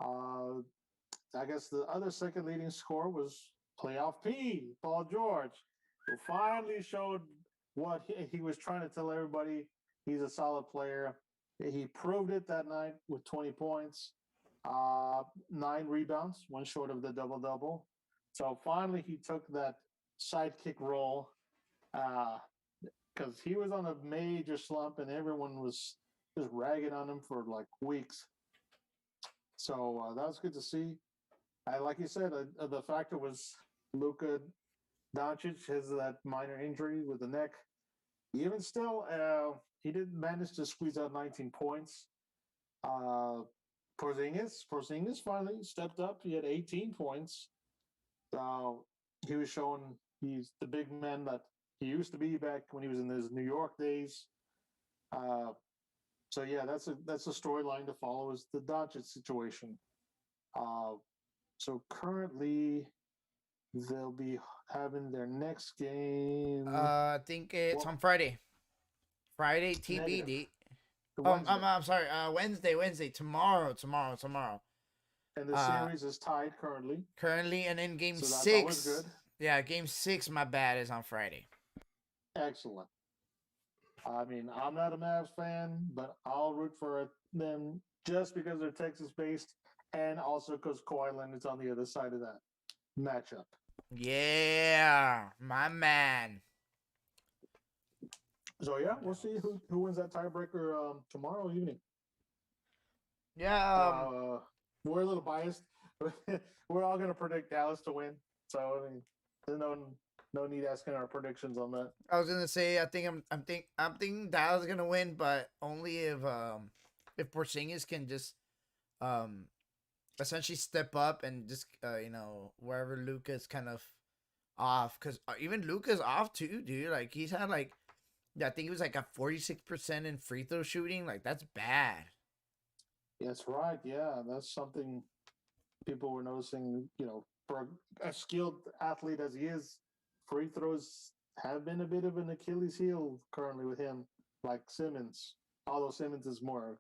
I guess the other second leading scorer was playoff P, Paul George, who finally showed what he was trying to tell everybody. He's a solid player. He proved it that night with 20 points, 9 rebounds, one short of the double-double. So finally he took that sidekick role because he was on a major slump and everyone was just ragging on him for like weeks. So that was good to see. Like you said, the factor was Luka Doncic has that minor injury with the neck. Even still, he did manage to squeeze out 19 points. Porzingis finally stepped up. He had 18 points. He was showing he's the big man that he used to be back when he was in his New York days. So yeah, that's a storyline to follow is the Doncic situation. So currently they'll be having their next game. I think it's on Friday. Friday TBD. I'm sorry. Wednesday. Tomorrow. And the series is tied currently. And then game 6. Good. Yeah, game 6. My bad is on Friday. Excellent. I mean, I'm not a Mavs fan, but I'll root for them just because they're Texas-based, and also because Kawhi Leonard's on the other side of that matchup. Yeah, my man. So yeah, we'll see who wins that tiebreaker tomorrow evening. Yeah, we're a little biased. We're all gonna predict Dallas to win. So I mean, there's no need asking our predictions on that. I was gonna say I'm thinking Dallas is gonna win, but only if Porzingis can just essentially step up and just wherever Luka's kind of off, because even Luka's off too, dude. Like he's had like I think he was like at 46% in free throw shooting. Like that's bad. That's right. Yeah, that's something people were noticing. For a skilled athlete as he is, free throws have been a bit of an Achilles heel currently with him, like Simmons. Although Simmons is more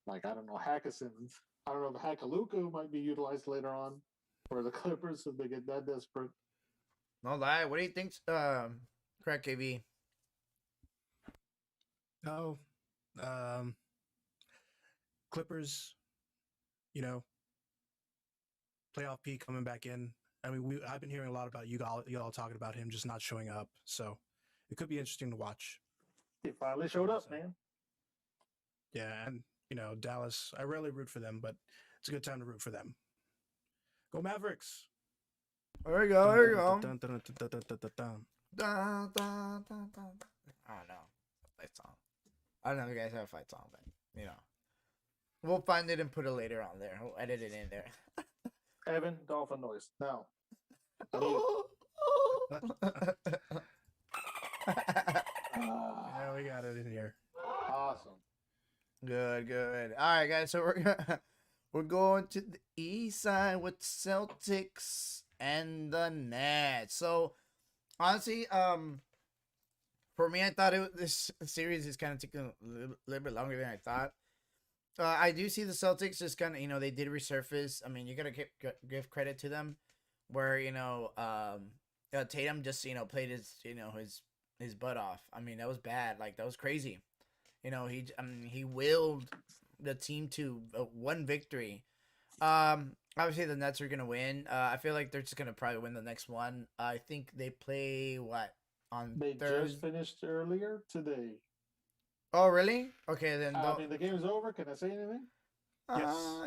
like, I don't know, Hack-a-Simmons. I don't know if Hack-a-Luka might be utilized later on for the Clippers if they get that desperate. No lie. What do you think, Crack KB? Oh, Clippers, playoff P coming back in. I mean, I've been hearing a lot about you all talking about him just not showing up. So it could be interesting to watch. He finally showed up, man. Yeah, and Dallas, I rarely root for them, but it's a good time to root for them. Go Mavericks. There you go. There you go. Dun, dun, dun, dun, dun, dun, dun, dun. Dun, dun, dun, dun. I don't know. Fight song. I don't know if you guys have a fight song, but we'll find it and put it later on there. We'll edit it in there. Evan, dolphin noise. Now. Yeah, we got it in here. Awesome. Good, good. All right, guys. So we're going to the east side with Celtics and the Nets. So honestly, for me, I thought this series is kind of taking a little bit longer than I thought. I do see the Celtics just kind of, they did resurface. I mean, you gotta give credit to them, where Tatum just played his butt off. I mean, that was bad. Like, that was crazy. He willed the team to one victory. Obviously the Nets are gonna win. I feel like they're just gonna probably win the next one. I think they play what on They Thursday. just finished earlier today. Oh, really? Okay, then. I mean, the game's over. Can I say anything?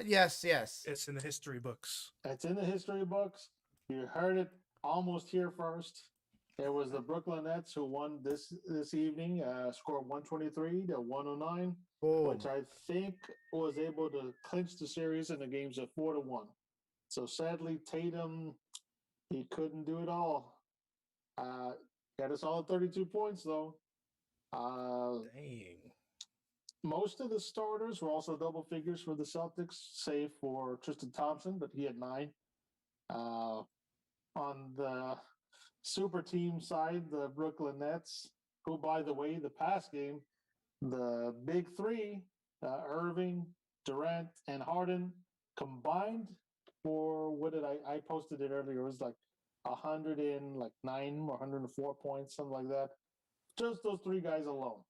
Yes. It's in the history books. It's in the history books. You heard it almost here first. It was the Brooklyn Nets who won this evening, scored 123 to 109, which I think was able to clinch the series in the games of 4-1. So sadly, Tatum, he couldn't do it all. Got us all 32 points though. Dang. Most of the starters were also double figures for the Celtics, save for Tristan Thompson, but he had 9. On the super team side, the Brooklyn Nets, who, by the way, the past game, the big three, Irving, Durant, and Harden, combined for what did I posted it earlier? It was like 109 or 104 points, something like that. Just those 3 guys alone.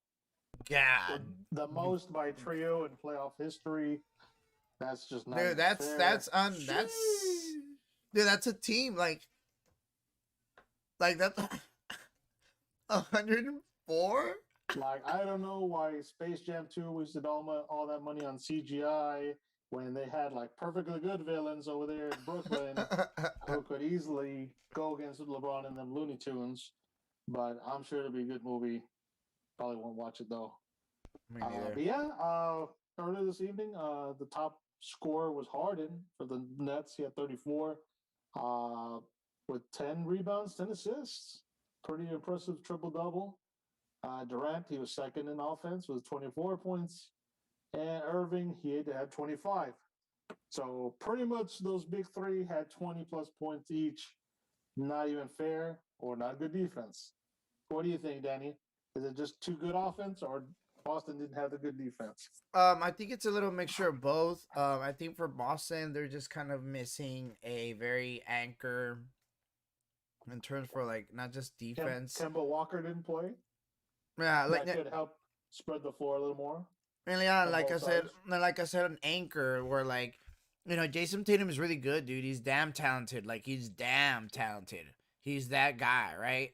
God, The most by trio in playoff history. That's just not dude. That's dude. That's a team like that. 104. Like, I don't know why Space Jam 2 wasted all that money on CGI when they had like perfectly good villains over there in Brooklyn who could easily go against LeBron and them Looney Tunes. But I'm sure it'll be a good movie. Probably won't watch it though. Me neither. But yeah, earlier this evening, the top scorer was Harden for the Nets. He had 34 with 10 rebounds, 10 assists. Pretty impressive triple-double. Durant, he was second in offense with 24 points. And Irving, he had 25. So pretty much those big 3 had 20-plus points each. Not even fair or not good defense. What do you think, Danny? Is it just too good offense or Boston didn't have the good defense? I think it's a little mixture of both. I think for Boston, they're just kind of missing a very anchor in terms for like not just defense. Kemba Walker didn't play. Yeah, like that could help spread the floor a little more. And yeah, like I said, an anchor where like, Jason Tatum is really good, dude. He's damn talented. Like, he's damn talented. He's that guy, right?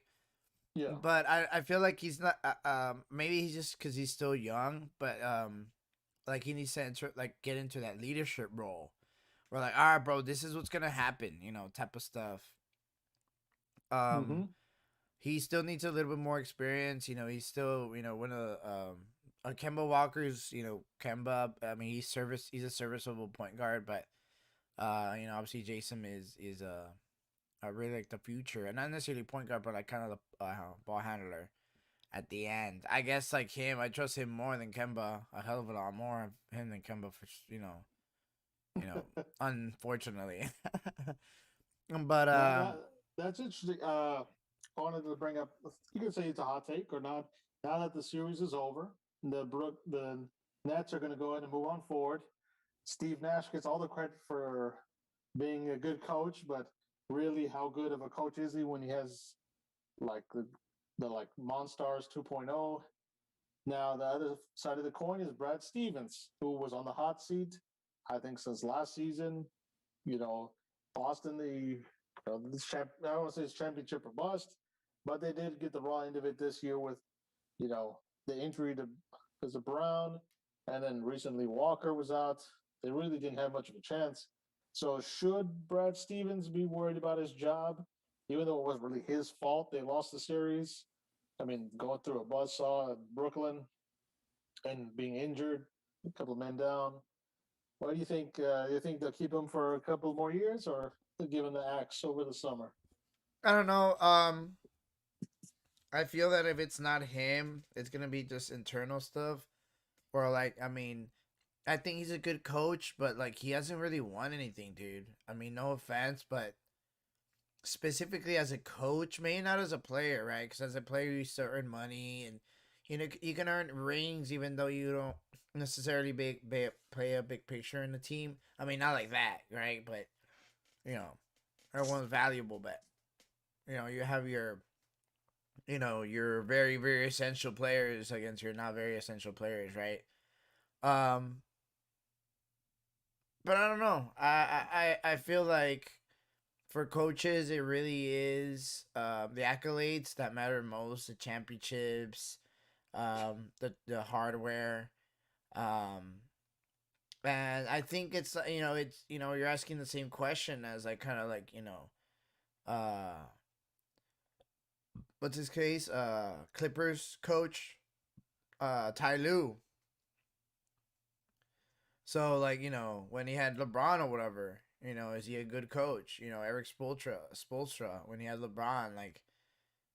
Yeah. But I feel like he's not. Maybe he's just because he's still young. But like he needs to get into that leadership role. We're like, all right, bro, this is what's gonna happen. Type of stuff. He still needs a little bit more experience. He's still one of Kemba Walker's. Kemba. I mean, he's a serviceable point guard, but obviously Jason is really like the future, and not necessarily point guard, but like kind of the ball handler at the end. I guess like him, I trust him more than Kemba, a hell of a lot more of him than Kemba for unfortunately. But that's interesting. I wanted to bring up. You can say it's a hot take or not. Now that the series is over, the Nets are going to go ahead and move on forward. Steve Nash gets all the credit for being a good coach, but really, how good of a coach is he when he has like the like Monstars 2.0? Now the other side of the coin is Brad Stevens, who was on the hot seat, I think, since last season. Boston, I don't want to say it's championship or bust, but they did get the raw end of it this year with, the injury to Brown, and then recently Walker was out. They really didn't have much of a chance. So should Brad Stevens be worried about his job, even though it wasn't really his fault they lost the series? I mean, going through a buzzsaw at Brooklyn and being injured, a couple of men down. What do you think? Do you think they'll keep him for a couple more years, or they'll give him the axe over the summer? I don't know. I feel that if it's not him, it's gonna be just internal stuff. Or like, I mean, I think he's a good coach, but like he hasn't really won anything, dude. I mean, no offense, but specifically as a coach, maybe not as a player, right? Because as a player, you used to earn money, and you can earn rings even though you don't necessarily play a big picture in the team. I mean, not like that, right? But you know, everyone's valuable, but you have your very very essential players against your not very essential players, right? Um, but I don't know. I feel like for coaches, it really is the accolades that matter most, the championships, the hardware, um, and I think you're asking the same question as like kind of like uh, what's his case, Clippers coach, Ty Lue. So like when he had LeBron or whatever, is he a good coach? Eric Spoelstra when he had LeBron, like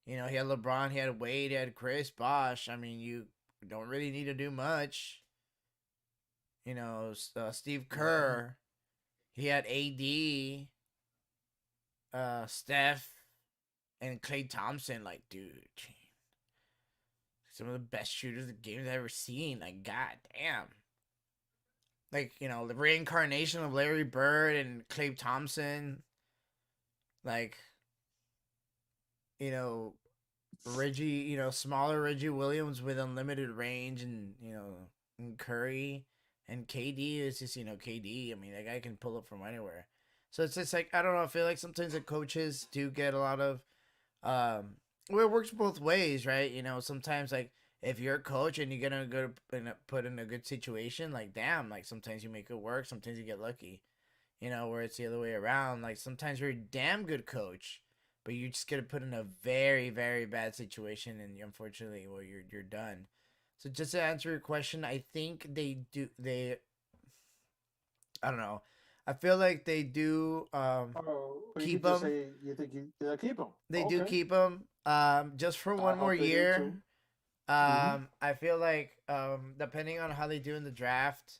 he had LeBron, he had Wade, he had Chris Bosh. I mean, you don't really need to do much. Steve Kerr, he had AD, Steph, and Klay Thompson. Like, dude, some of the best shooters the game's ever seen. Like, god damn. Like, the reincarnation of Larry Bird and Klay Thompson. Like, Reggie, smaller Reggie Williams with unlimited range, and Curry and KD is just, KD. I mean, that guy can pull up from anywhere. So it's just like, I don't know. I feel like sometimes the coaches do get a lot of, well, it works both ways, right? Sometimes like if you're a coach and you're gonna go put in a good situation, like damn, like sometimes you make it work, sometimes you get lucky. Where it's the other way around. Like sometimes you're a damn good coach, but you just get put in a very, very bad situation, and unfortunately, well, you're done. So just to answer your question, I think I don't know. I feel like they do You keep could just them. say you think they'll keep him. They do Okay. keep them just for I one more hope they do year. too. Mhm. I feel like depending on how they do in the draft,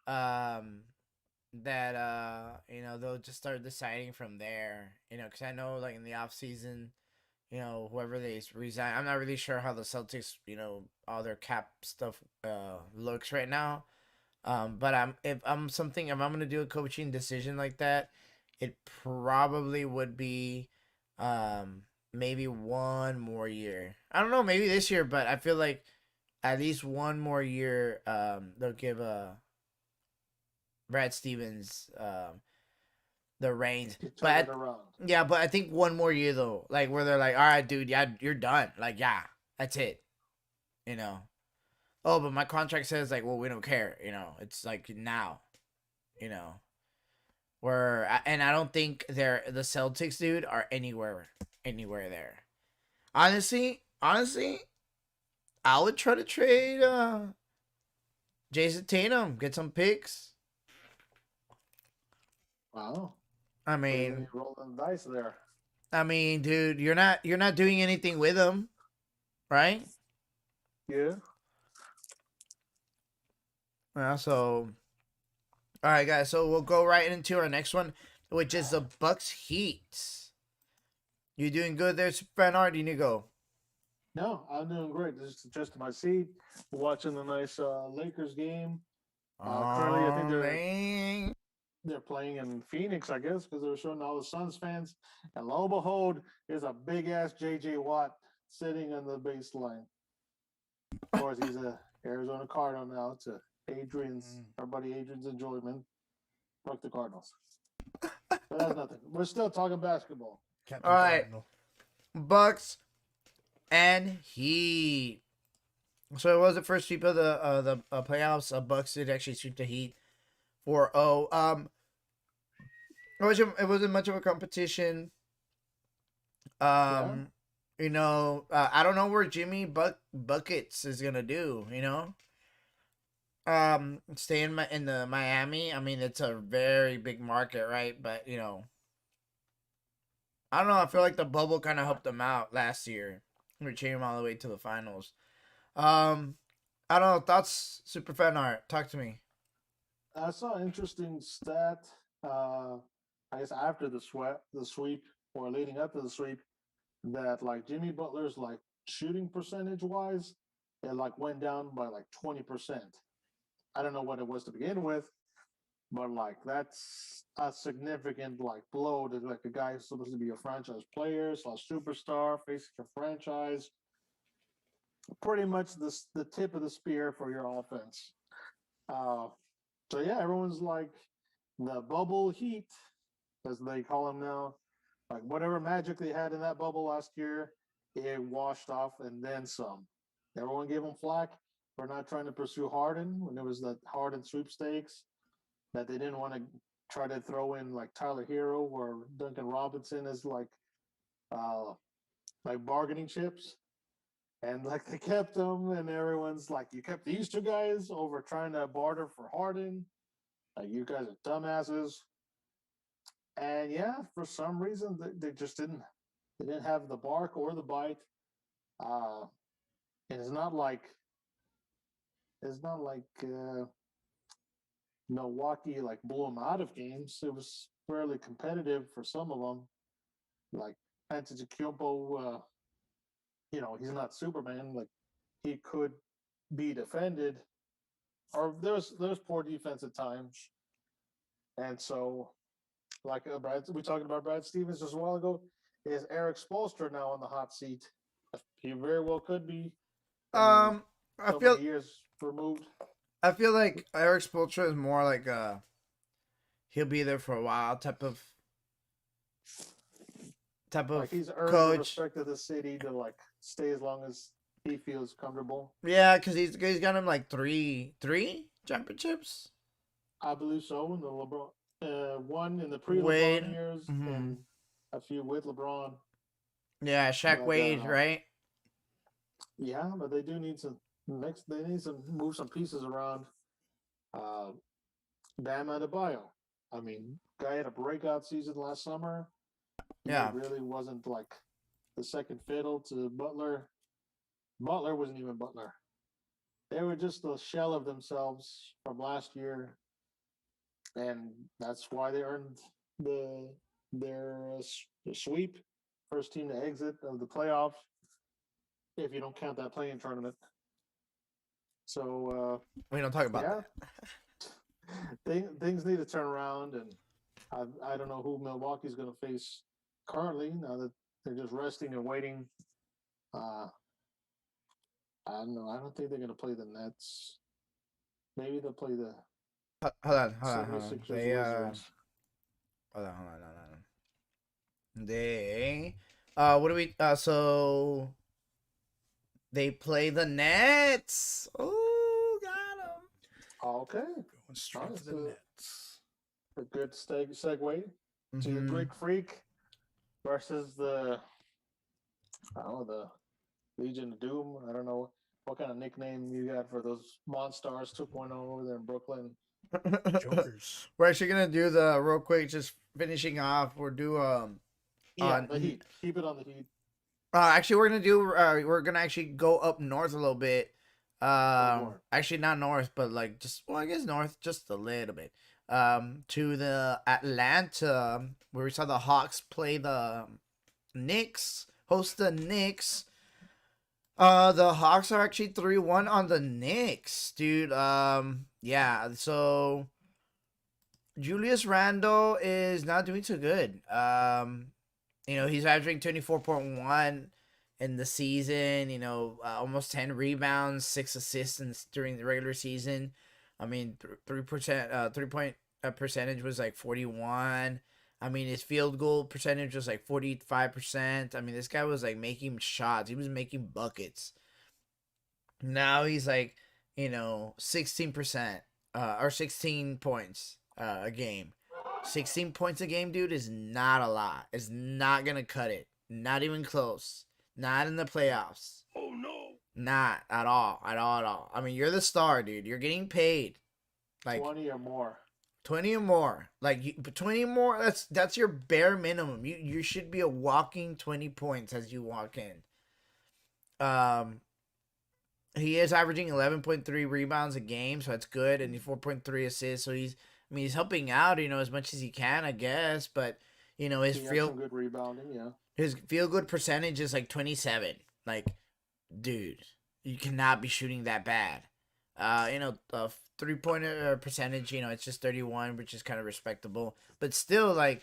um that they'll just start deciding from there. Because I know like in the off season, whoever they resign, I'm not really sure how the Celtics, all their cap stuff looks right now. But if I'm gonna do a coaching decision like that, it probably would be maybe one more year. I don't know, maybe this year, but I feel like at least one more year they'll give Brad Stevens the reins. To turn But it around. yeah, but I think one more year though, like where they're like, all right, dude, yeah, you're done. Like, yeah, that's it. You know. Oh, but my contract says like, well, we don't care. It's like now. You know. And I don't think the Celtics, dude, are anywhere there. Honestly, I would try to trade Jason Tatum, get some picks. Wow. I Really mean, rolling the dice there. dude, you're not doing anything with him, right? Yeah. So, all right, guys. So we'll go right into our next one, which is the Bucks Heat. You doing good there, Bernard? You need to go. No, I'm doing great. This is just my seat. Watching the nice Lakers game. Currently, I think they're playing in Phoenix, I guess, because they're showing all the Suns fans. And lo and behold, there's a big ass JJ Watt sitting on the baseline. Of course, he's a Arizona Cardinal now. To our buddy Adrian's enjoyment. Fuck the Cardinals. But that's nothing. We're still talking basketball. Captain All right. Cardinal. Bucks and Heat. So it was the first sweep of the playoffs. Bucks did actually sweep the Heat 4-0. It wasn't much of a competition. I don't know where Jimmy Buckets is gonna do. Stay in the Miami. I mean, it's a very big market, right? But I don't know. I feel like the bubble kind of helped them out last year. We're cheering them all the way to the finals. I don't know. Thoughts, super fan art. Talk to me. I saw an interesting stat. I guess after the sweep, or leading up to the sweep, that like Jimmy Butler's like shooting percentage wise, it like went down by like 20%. I don't know what it was to begin with, but like that's a significant like blow to like a guy who's supposed to be a franchise player slash superstar facing your franchise. Pretty much the tip of the spear for your offense. Uh, so yeah, everyone's like the bubble heat, as they call him now. Like whatever magic they had in that bubble last year, it washed off and then some. Everyone gave him flack for not trying to pursue Harden when it was the Harden sweepstakes, that they didn't want to try to throw in like Tyler Hero or Duncan Robinson as uh like bargaining chips. And like they kept them, and everyone's like, you kept these two guys over trying to barter for Harden. Like you guys are dumbasses. And yeah, for some reason they just didn't have the bark or the bite. Uh, and it's not like Milwaukee like blew them out of games. It was fairly competitive for some of them. Like Antetokounmpo, he's not Superman. Like he could be defended, or there's poor defense at times. And so, like we talked about Brad Stevens just a while ago. Is Eric Spoelstra now on the hot seat? He very well could be. I mean, I so feel many years removed. I feel like Eric Spoelstra is more like he'll be there for a while type of Like he's earned the coach. respect of the city to like stay as long as he feels comfortable. Yeah, because he's got him like three championships. I believe so. In the LeBron, one in the Wade. pre-LeBron years, Mhm. and a few with LeBron. Yeah, Shaq But, Wade, right? Yeah, but they do need some next. They need to move some pieces around. Uh, Bam Adebayo. I mean, guy had a breakout season last summer. Yeah. He really wasn't like the second fiddle to Butler. Butler wasn't even Butler. They were just a shell of themselves from last year, and that's why they earned their sweep, first team to exit of the playoffs, if you don't count that playing tournament. So We don't talk about yeah, that. things need to turn around, and I don't know who Milwaukee's going to face currently now that they're just resting and waiting. I don't know. I don't think they're going to play the Nets. Maybe they'll play the Hold on. 76ers They Wizards. hold on. They what do we so they play the Nets. Oh, got them. Okay, Going straight to the Honestly, Nets. a good segue to Mhm. Greek Freak versus the Legion of Doom. I don't know what kind of nickname you got for those Monstars 2.0 over there in Brooklyn. Jokers. We're actually gonna do the real quick, just finishing off. We'll do The Heat. Keep it on the Heat. actually we're gonna actually go up north a little bit. North. Actually not north, but like just, well, I guess north just a little bit. To the Atlanta, where we saw the Hawks play the Knicks, host the Knicks. The Hawks are actually 3-1 on the Knicks, dude. Yeah, so Julius Randle is not doing too good. He's averaging 24.1 in the season, almost 10 rebounds, 6 assists during the regular season. I mean, 3%, 3-point percentage was like 41. I mean, his field goal percentage was like 45%. I mean, this guy was like making shots. He was making buckets. Now he's like, 16%, or 16 points a game. 16 points a game, dude, is not a lot. It's not going to cut it. Not even close. Not in the playoffs. Oh no. Not at all. At all. I mean, you're the star, dude. You're getting paid. Like 20 or more. 20 or more. Like 20 more, that's your bare minimum. You should be a walking 20 points as you walk in. Um, he is averaging 11.3 rebounds a game, so that's good, and 4.3 assists. So he's helping out, as much as he can, I guess. But his He had some good rebounding, yeah. his field good percentage is like 27. Like, dude, you cannot be shooting that bad. 3-pointer percentage, it's just 31, which is kind of respectable. But still, like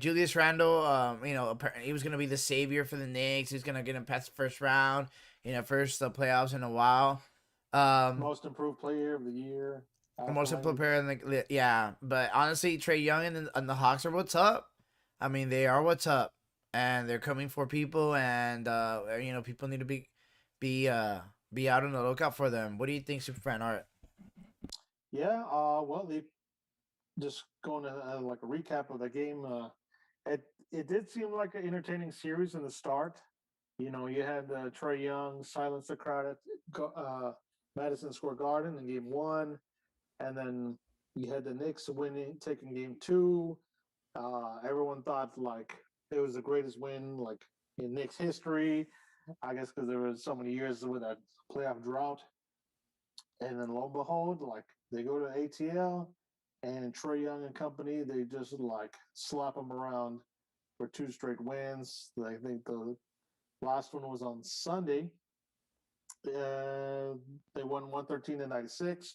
Julius Randle, he was gonna be the savior for the Knicks. He's gonna get him past the first round, first playoffs in a while. Most improved player of the year. Most improved player in the yeah. But honestly, Trae Young and the Hawks are what's up. I mean, they are what's up, and they're coming for people, and people need to be out on the lookout for them. What do you think, Superfan Art? Yeah, well, they just going to like a recap of the game. It did seem like an entertaining series in the start. You had Trae Young silence the crowd at Madison Square Garden in Game 1, and then you had the Knicks taking Game 2. Everyone thought like it was the greatest win like in Knicks history. I guess because there was so many years with that playoff drought. And then lo and behold, like they go to ATL and Trae Young and company, they just like slap them around for 2 straight wins. I think the last one was on Sunday. They won 113-96.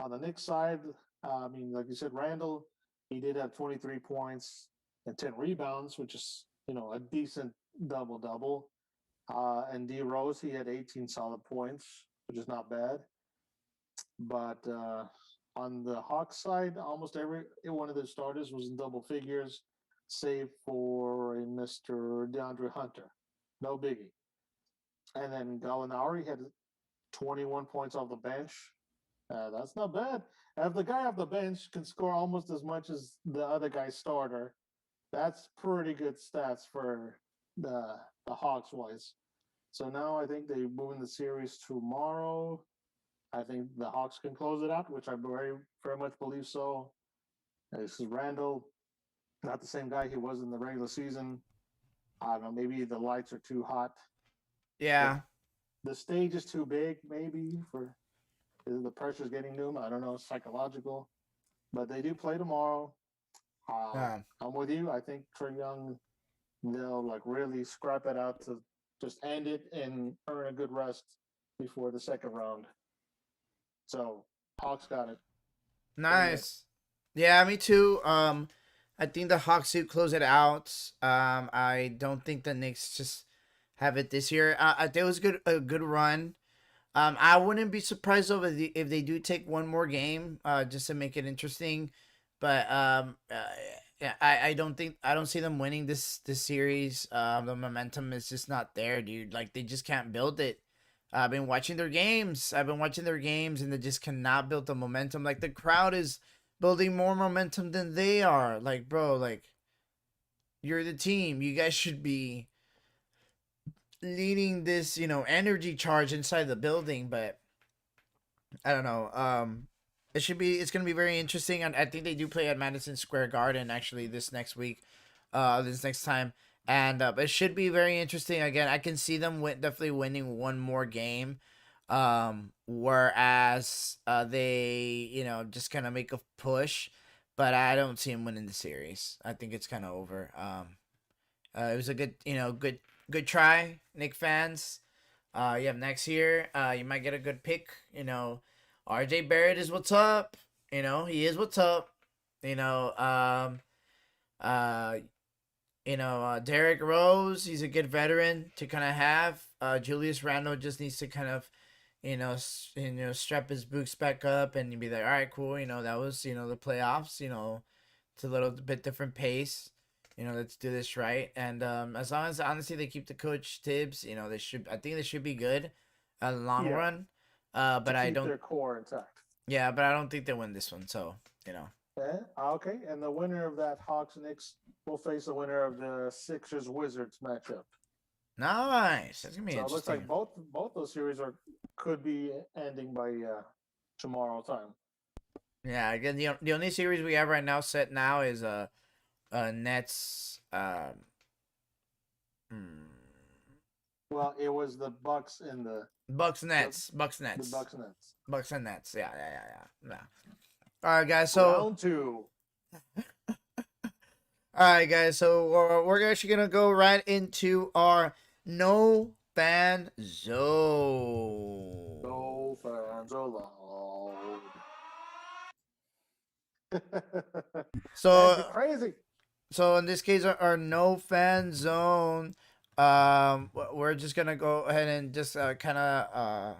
On the Knicks side, like you said, Randall, he did have 23 points and 10 rebounds, which is, a decent double-double. And D Rose, he had 18 solid points, which is not bad. But on the Hawks side, almost every one of the starters was in double figures, save for a Mr. DeAndre Hunter. No biggie. And then Gallinari had 21 points off the bench. That's not bad. If the guy off the bench can score almost as much as the other guy's starter, that's pretty good stats for the Hawks wise. So now I think they move in the series tomorrow. I think the Hawks can close it out, which I very, very much believe so. This is Randall, not the same guy he was in the regular season. I don't know, maybe the lights are too hot. Yeah. The stage is too big, maybe, for the pressure's getting to him. I don't know, psychological. But they do play tomorrow. I'm with you. I think Trae Young, they'll like really scrap it out to just end it and earn a good rest before the second round. So Hawks got it. Nice. Yeah, me too. I think the Hawks do close it out. I don't think the Knicks just have it this year. I think it was a good run. I wouldn't be surprised though if they do take one more game, just to make it interesting. But yeah, I don't see them winning this series. The momentum is just not there, dude. Like they just can't build it. I've been watching their games. And they just cannot build the momentum. Like the crowd is building more momentum than they are. Like, bro, like you're the team. You guys should be leading this, energy charge inside the building. But I don't know. It's gonna be very interesting. And I think they do play at Madison Square Garden actually this next week, this next time. And it should be very interesting. Again, I can see them definitely winning one more game. Whereas they, just kind of make a push. But I don't see them winning the series. I think it's kind of over. It was a good, good try, Knick fans. You have next year. You might get a good pick. RJ Barrett is what's up. He is what's up. Derrick Rose, he's a good veteran to kind of have. Julius Randle just needs to kind of, strap his boots back up and be like, all right, cool. That was, the playoffs. It's a little bit different pace. Let's do this right. And as long as honestly they keep the coach Tibbs, I think they should be good in the long run. But I don't. Their core intact. Yeah, but I don't think they win this one. So Okay, and the winner of that Hawks Knicks will face the winner of the Sixers Wizards matchup. Nice. That's gonna be interesting. It looks like both those series could be ending by tomorrow time. Yeah, again, the only series we have right now set now is Nets. Well, it was the Bucks and the Bucks the Nets. Bucks Nets. Bucks and Nets. Yeah. All right, guys. Round two. All right, guys. So we're actually gonna go right into our no fan zone. No fans allowed. So That'd be crazy. So in this case, our no fan zone, we're just gonna go ahead and just kind of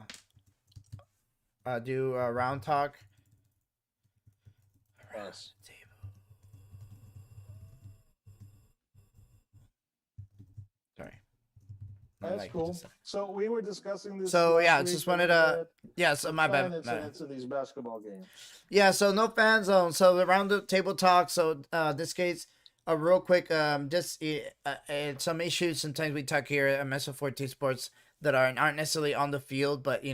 do a round talk. Yes. Sorry. That's cool. So we were discussing this. So last yeah, week just a wanted little to. bit, Yeah, so my fan bad. incidents of these basketball games. Yeah, so no fan zone. So the round the table talk. So this case, real quick, just some issues. Sometimes we talk here at Mezzo Forte Sportz that aren't necessarily on the field, but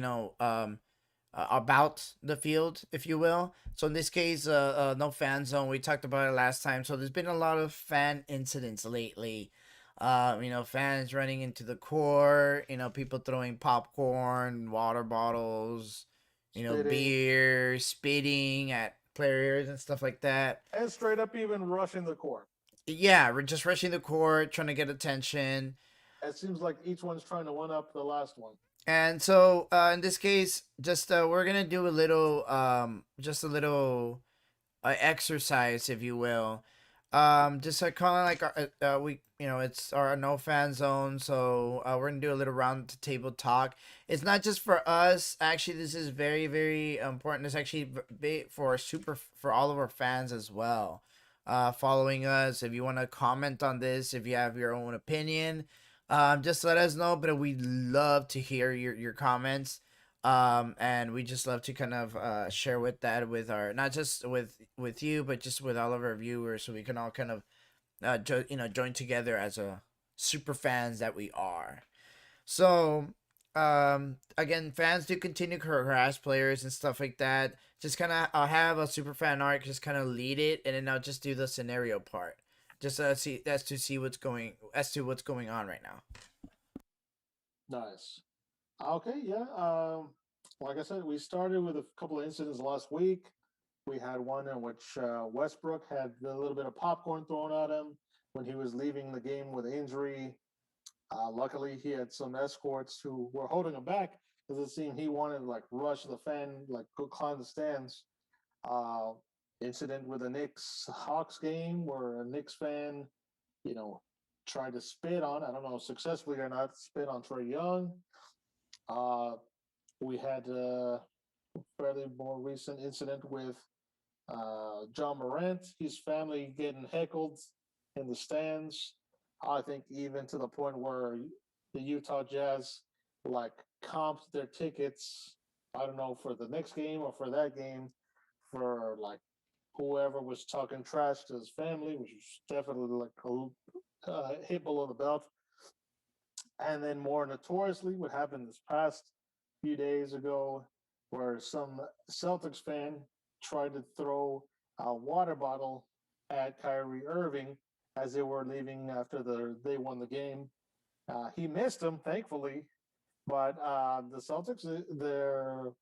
about the field, if you will. So in this case, no fan zone. We talked about it last time. So there's been a lot of fan incidents lately. Fans running into the court. People throwing popcorn, water bottles. Spitting. Beer, spitting at players and stuff like that. And straight up even rushing the court. Yeah, we're just rushing the court, trying to get attention. It seems like each one's trying to one up the last one. And so, in this case, just we're gonna do a little, exercise, if you will. Just kind of like it's our no fan zone. So we're gonna do a little round table talk. It's not just for us. Actually, this is very, very important. It's actually for all of our fans as well. Following us. If you want to comment on this, if you have your own opinion, just let us know. But we love to hear your comments. And we just love to kind of share with our, not just with you, but just with all of our viewers, so we can all kind of join together as a super fans that we are. So again, fans do continue to harass players and stuff like that. Just kind of I'll have a super fan arc, just kind of lead it, and then I'll just do the scenario part, just to see what's going on right now. Nice. Okay, yeah. Like I said, we started with a couple of incidents last week. We had one in which Westbrook had a little bit of popcorn thrown at him when he was leaving the game with injury. Luckily, he had some escorts who were holding him back because it seemed he wanted to rush the fan, go climb the stands. Incident with the Knicks Hawks game where a Knicks fan, tried to spit on, I don't know successfully or not, spit on Trae Young. We had a fairly more recent incident with John Morant, his family getting heckled in the stands. I think even to the point where the Utah Jazz comped their tickets, I don't know, for the next game or for that game, for whoever was talking trash to his family, which was definitely a hit below the belt. And then more notoriously, what happened this past few days ago, where some Celtics fan tried to throw a water bottle at Kyrie Irving as they were leaving after they won the game. He missed him, thankfully, but the Celtics, the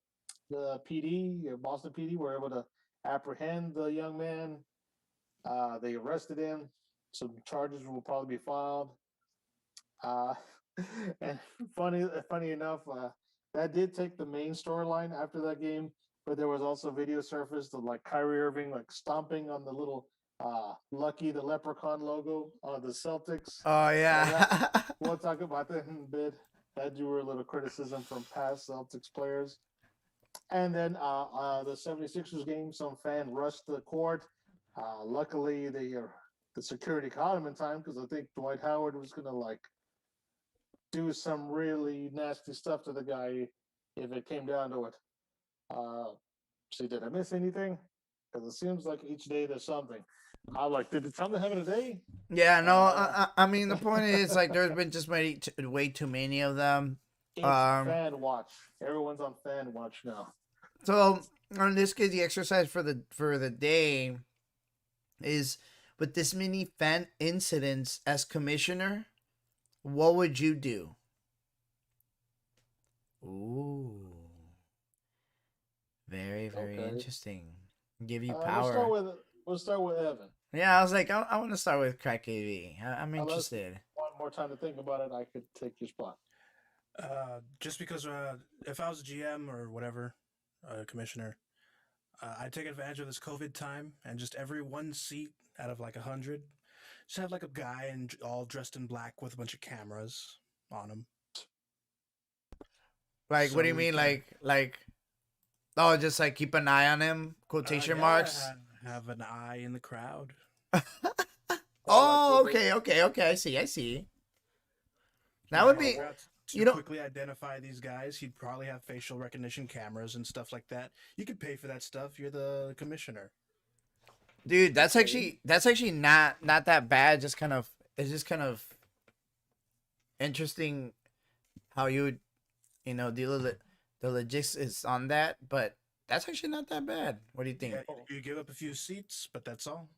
PD, Boston PD, were able to apprehend the young man. They arrested him. Some charges will probably be filed. And funny enough, that did take the main storyline after that game, but there was also video surfaced of Kyrie Irving stomping on the little Lucky the Leprechaun logo on the Celtics. Oh yeah. We'll talk about that in a bit. That drew a little criticism from past Celtics players. And then the 76ers game, some fan rushed the court. Luckily, the security caught him in time because I think Dwight Howard was going to do some really nasty stuff to the guy if it came down to it. See, did I miss anything? Because it seems like each day there's something. Did something happen today? Yeah, no, I mean, the point is, there's been just way too many of them. It's fan watch. Everyone's on fan watch now. So, in this case, the exercise for the day is, with this many fan incidents, as commissioner, what would you do? Ooh. Very, very Okay. interesting. Give you We'll start power. with Evan. Yeah, I was like, I want to start with Crack AV. I'm Unless you interested. want more time to think about it, I could take your spot. Just because if I was a GM or whatever, commissioner, I'd take advantage of this COVID time and just every one seat out of like 100, just have like a guy and all dressed in black with a bunch of cameras on him. Like, what So do you we mean? can, Oh, just like keep an eye on him? Quotation yeah, marks. have an eye in the crowd. Oh, Like, okay. I see. That If would I be, forgot to you know, quickly identify these guys, he'd probably have facial recognition cameras and stuff like that. You could pay for that stuff. You're the commissioner. dude. That's actually not that bad. It's just kind of interesting how you would, deal with the logistics on that. But that's actually not that bad. What do you think? Yeah, you give up a few seats, but that's all.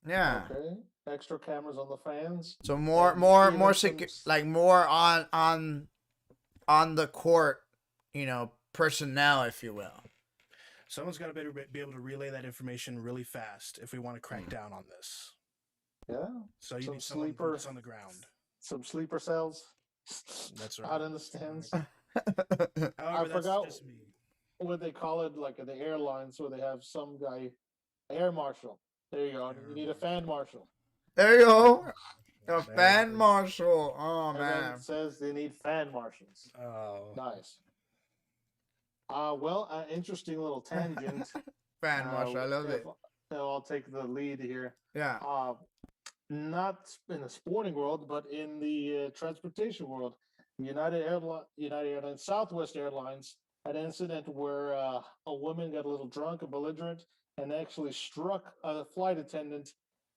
Yeah. okay. Extra cameras on the fans. So more, And more, even more some like more on the court, personnel, if you will. Someone's got to be able to relay that information really fast if we want to crack down on this. Yeah. So you Some need someone sleeper- boots on the ground. Some sleeper cells. That's Out right. in the stands. However, that's forgot- just me. What they call it, like in the airlines, where they have some guy, air marshal. There you go. You need a fan marshal. There you go. A There fan it is. marshal. Oh And then man. it says they need fan marshals. Oh, Nice. Interesting little tangent. Fan marshal. I love it. I'll take the lead here. Yeah. Not in the sporting world, but in the transportation world. United Airlines, Southwest Airlines had an incident where a woman got a little drunk and belligerent and actually struck a flight attendant.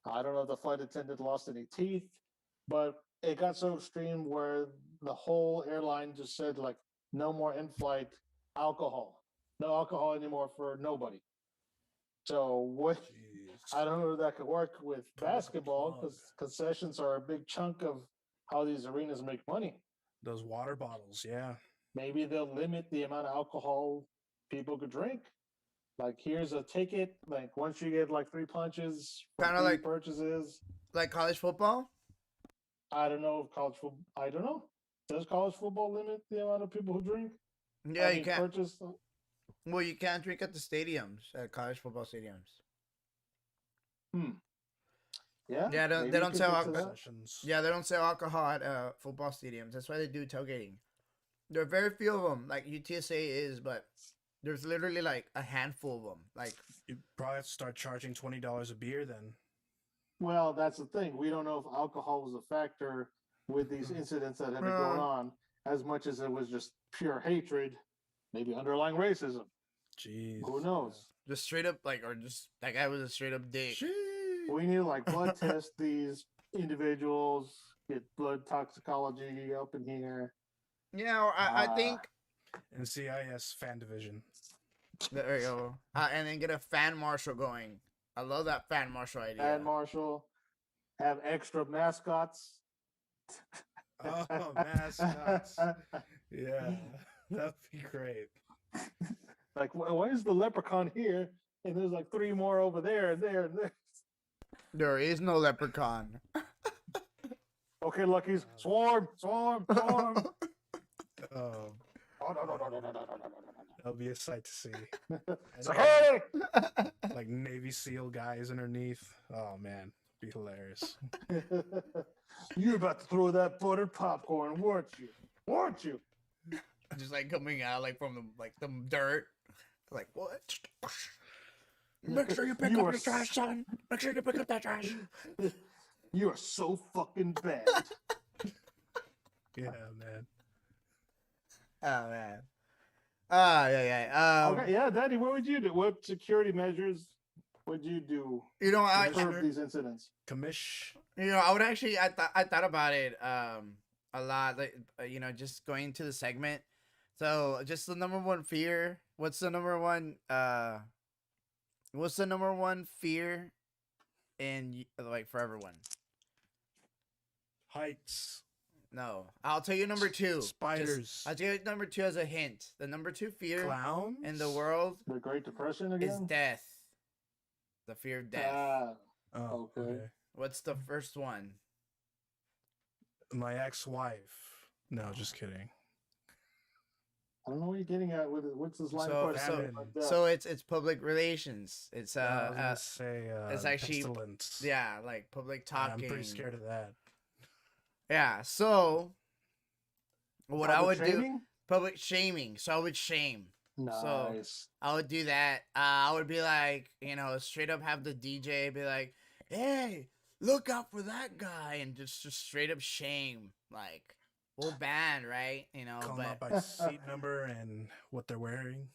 I don't know if the flight attendant lost any teeth, but it got so extreme where the whole airline just said like no more in-flight alcohol, no alcohol anymore for nobody. So what? jeez. I don't know if that could work with Pull the basketball plug. because concessions are a big chunk of how these arenas make money. Those water bottles, yeah. Maybe they'll limit the amount of alcohol people could drink. Like, here's a ticket. Like, once you get like 3 punches, for Kinda 3 like- purchases. Like college football. I don't know if college football. I don't know. Does college football limit the amount of people who drink? Yeah, I you mean, can't. purchase. Well, you can't drink at the stadiums, at college football stadiums. Yeah. Yeah, they maybe don't you could sell get to alcohol. that. Sessions. Yeah, they don't sell alcohol at football stadiums. That's why they do tailgating. There are very few of them, like UTSA is, but there's literally like a handful of them. Like, You probably have to start charging $20 a beer then. Well, that's the thing. We don't know if alcohol was a factor with these incidents that have been going on, as much as it was just pure hatred, maybe underlying racism. Jeez. Who knows? just straight up, like, or just that guy was a straight up dick. We need to like blood test these individuals, get blood toxicology up in here. Yeah, or I Ah. think NCIS fan division. there you go. And then get a fan marshal going. I love that fan marshal idea. And Marshall have extra mascots. Oh, mascots. Yeah, that'd be great. Like, why is the leprechaun here? And there's like 3 more over there and there and there. There is no leprechaun. Okay, Luckies, swarm. Oh, Oh, no. that'll be a sight to see. It's like, hey! Like Navy SEAL guys underneath. Oh man, be hilarious. You're about to throw that buttered popcorn, weren't you? Weren't you? Just like coming out like from the dirt. Like, what? Make sure you pick You up are your trash, son. Make sure you pick up that trash. You are so fucking bad. Yeah, man. Oh man. Yeah. Okay, yeah, Daddy, what would you do? What security measures would you do You know, to I curb these incidents? Commish. I would actually I thought about it a lot, like just going to the segment. So just the number one fear. What's the number one fear in like for everyone? Heights. No. I'll tell you number 2. Spiders. I'll tell you number 2 as a hint. The number 2 fear Clowns in the world The Great Depression is again. death. The fear of death. Oh, Okay. What's the first one? My ex-wife. No, just kidding. I don't know what you're getting at with it. What's this line So- of questioning? so- But, So it's public relations. It's I was gonna say it's actually- pestilence. yeah, like public talking. I'm pretty scared of that. Yeah. So what I would public do, shaming? public shaming. So I would shame. Nice. I would do that. I would be like, straight up have the DJ be like, "Hey, look out for that guy," and just straight up shame, like full band, right? Call them out by seat number and what they're wearing.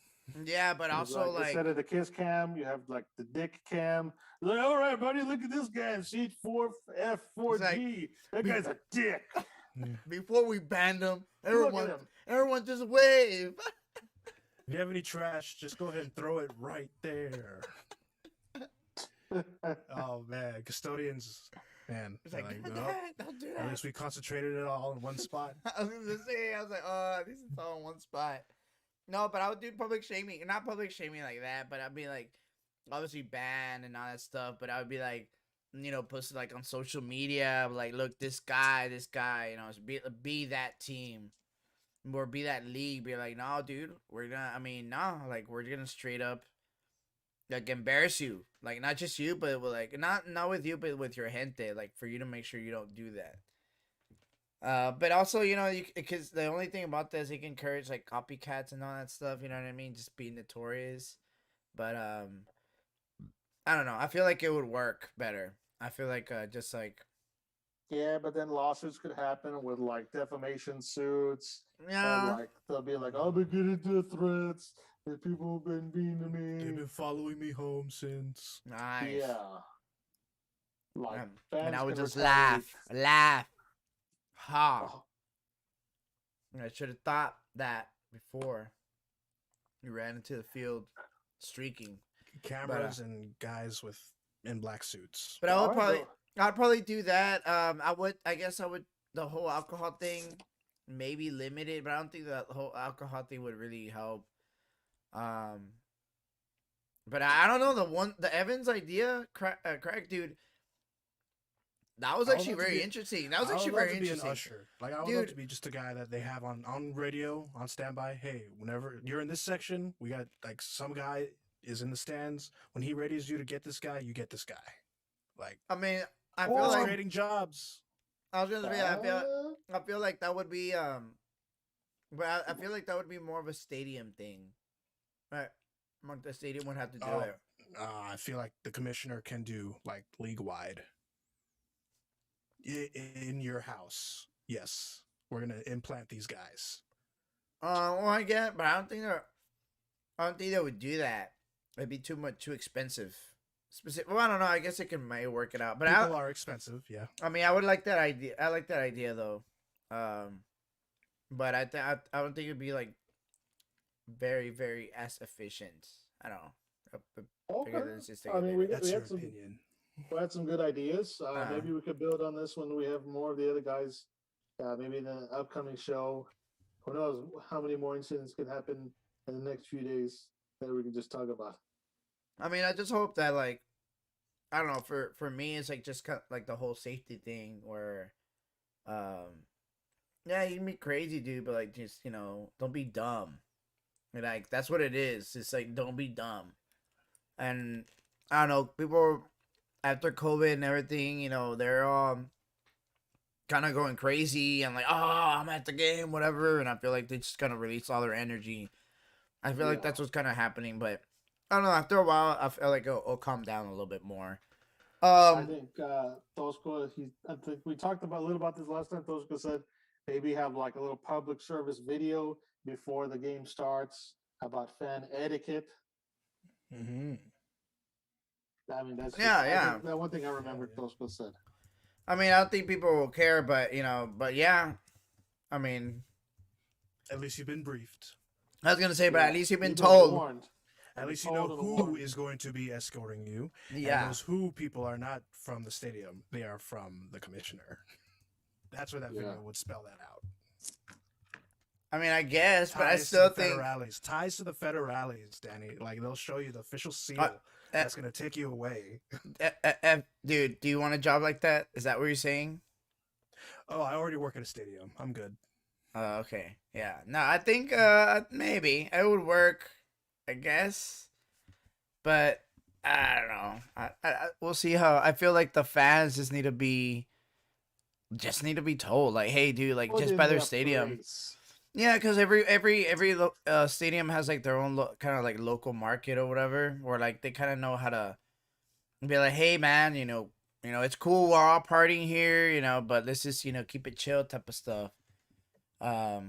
yeah, but It's also like instead of the kiss cam, you have like the dick cam. Like, all right, buddy, look at this guy in seat 4F4G. That guy's a dick. before we banned him, Look at everyone just wave. If you have any trash, just go ahead and throw it right there. him. Oh man, custodians, man. It's like, well, don't do at that. least we concentrated it all in one spot. I was gonna say, I was like, oh, this is all in one spot. No, but I would do public shaming, not public shaming like that, but I'd be like, obviously banned and all that stuff. But I would be like, posted like on social media, like, look, this guy, be that team, or be that league. Be like, no, dude, we're gonna straight up like embarrass you, like not just you, but with, like not with you, but with your gente, like for you to make sure you don't do that. But also, because the only thing about this, it can encourage like copycats and all that stuff. You know what I mean? Just be notorious. But I don't know. I feel like it would work better. I feel like just like Yeah, but then lawsuits could happen with like defamation suits. yeah, And, like they'll be like, I've been getting death threats. And people have been mean to They've me. been following me home since. nice. Yeah. Like And fans I would can just retaliate. laugh. Ha! Oh, I should have thought that before you ran into the field streaking. Cameras and guys in black suits. But I would alright, I'd probably do that. I guess I would, the whole alcohol thing, maybe limit it, but I don't think that whole alcohol thing would really help. But I don't know, the Evans idea, crack dude. That was I would actually love to very be- interesting. That was I would actually love very to be interesting. an usher. Like I would love Dude. to be just a guy that they have on radio, on standby. Hey, whenever you're in this section, we got like some guy is in the stands. When he radios you to get this guy, you get this guy. Like I mean, I Or- feel it's like creating jobs. I was gonna say, uh, I feel like that would be but I feel like that would be more of a stadium thing, right? The stadium would have to do Oh. it. I feel like the commissioner can do like league wide. In your house, yes, we're gonna implant these guys. Well, I get, but I don't think they would do that. It'd be too expensive. Well, I don't know. I guess it may work it out, but People are expensive, yeah. I mean, I would like that idea. I like that idea though. But I don't think it'd be like very, very as efficient. I don't know. Okay. Bigger than just I mean, we That's your had some opinion. good ideas. Uh-huh. Maybe we could build on this when we have more of the other guys. Maybe in the upcoming show. Who knows how many more incidents could happen in the next few days that we can just talk about. I mean, I just hope that like, I don't know. For me, it's like just kind of like the whole safety thing where, yeah, you can be crazy, dude, but like just don't be dumb. And, like that's what it is. It's like don't be dumb. And I don't know, people after COVID and everything, they're kind of going crazy and like, oh, I'm at the game, whatever. And I feel like they just kind of release all their energy. I feel like Yeah. that's what's kind of happening, but I don't know. After a while, I feel like it'll calm down a little bit more. I think Tosco, I think we talked about a little about this last time. Tosco said maybe have like a little public service video before the game starts about fan etiquette. Mm-hmm. I mean, that's Yeah. That one thing I remember Tosco said. I mean, I don't think people will care, but but yeah. I mean, At least you've been briefed. I was gonna say, but Yeah, at least you've been You've told. warned. At Been least you know told and who warned. is going to be escorting you. Yeah. And those who people are not from the stadium. They are from the commissioner. That's where that Yeah. video would spell that out. I mean, I guess, but I Ties to still the think. federales. Ties to the federales, Danny. Like they'll show you the official seal Uh, that's gonna take you away. Dude, do you want a job like that? Is that what you're saying? Oh, I already work at a stadium. I'm good. Okay. Yeah. No, I think maybe it would work, I guess. But I don't know. We'll see how. I feel like the fans just need to be told, like, hey, dude, like, Put just in by their their stadium. place. Yeah, because every stadium has like their own kind of like local market or whatever, where like they kind of know how to be like, hey, man, it's cool, we're all partying here, but let's just keep it chill type of stuff. I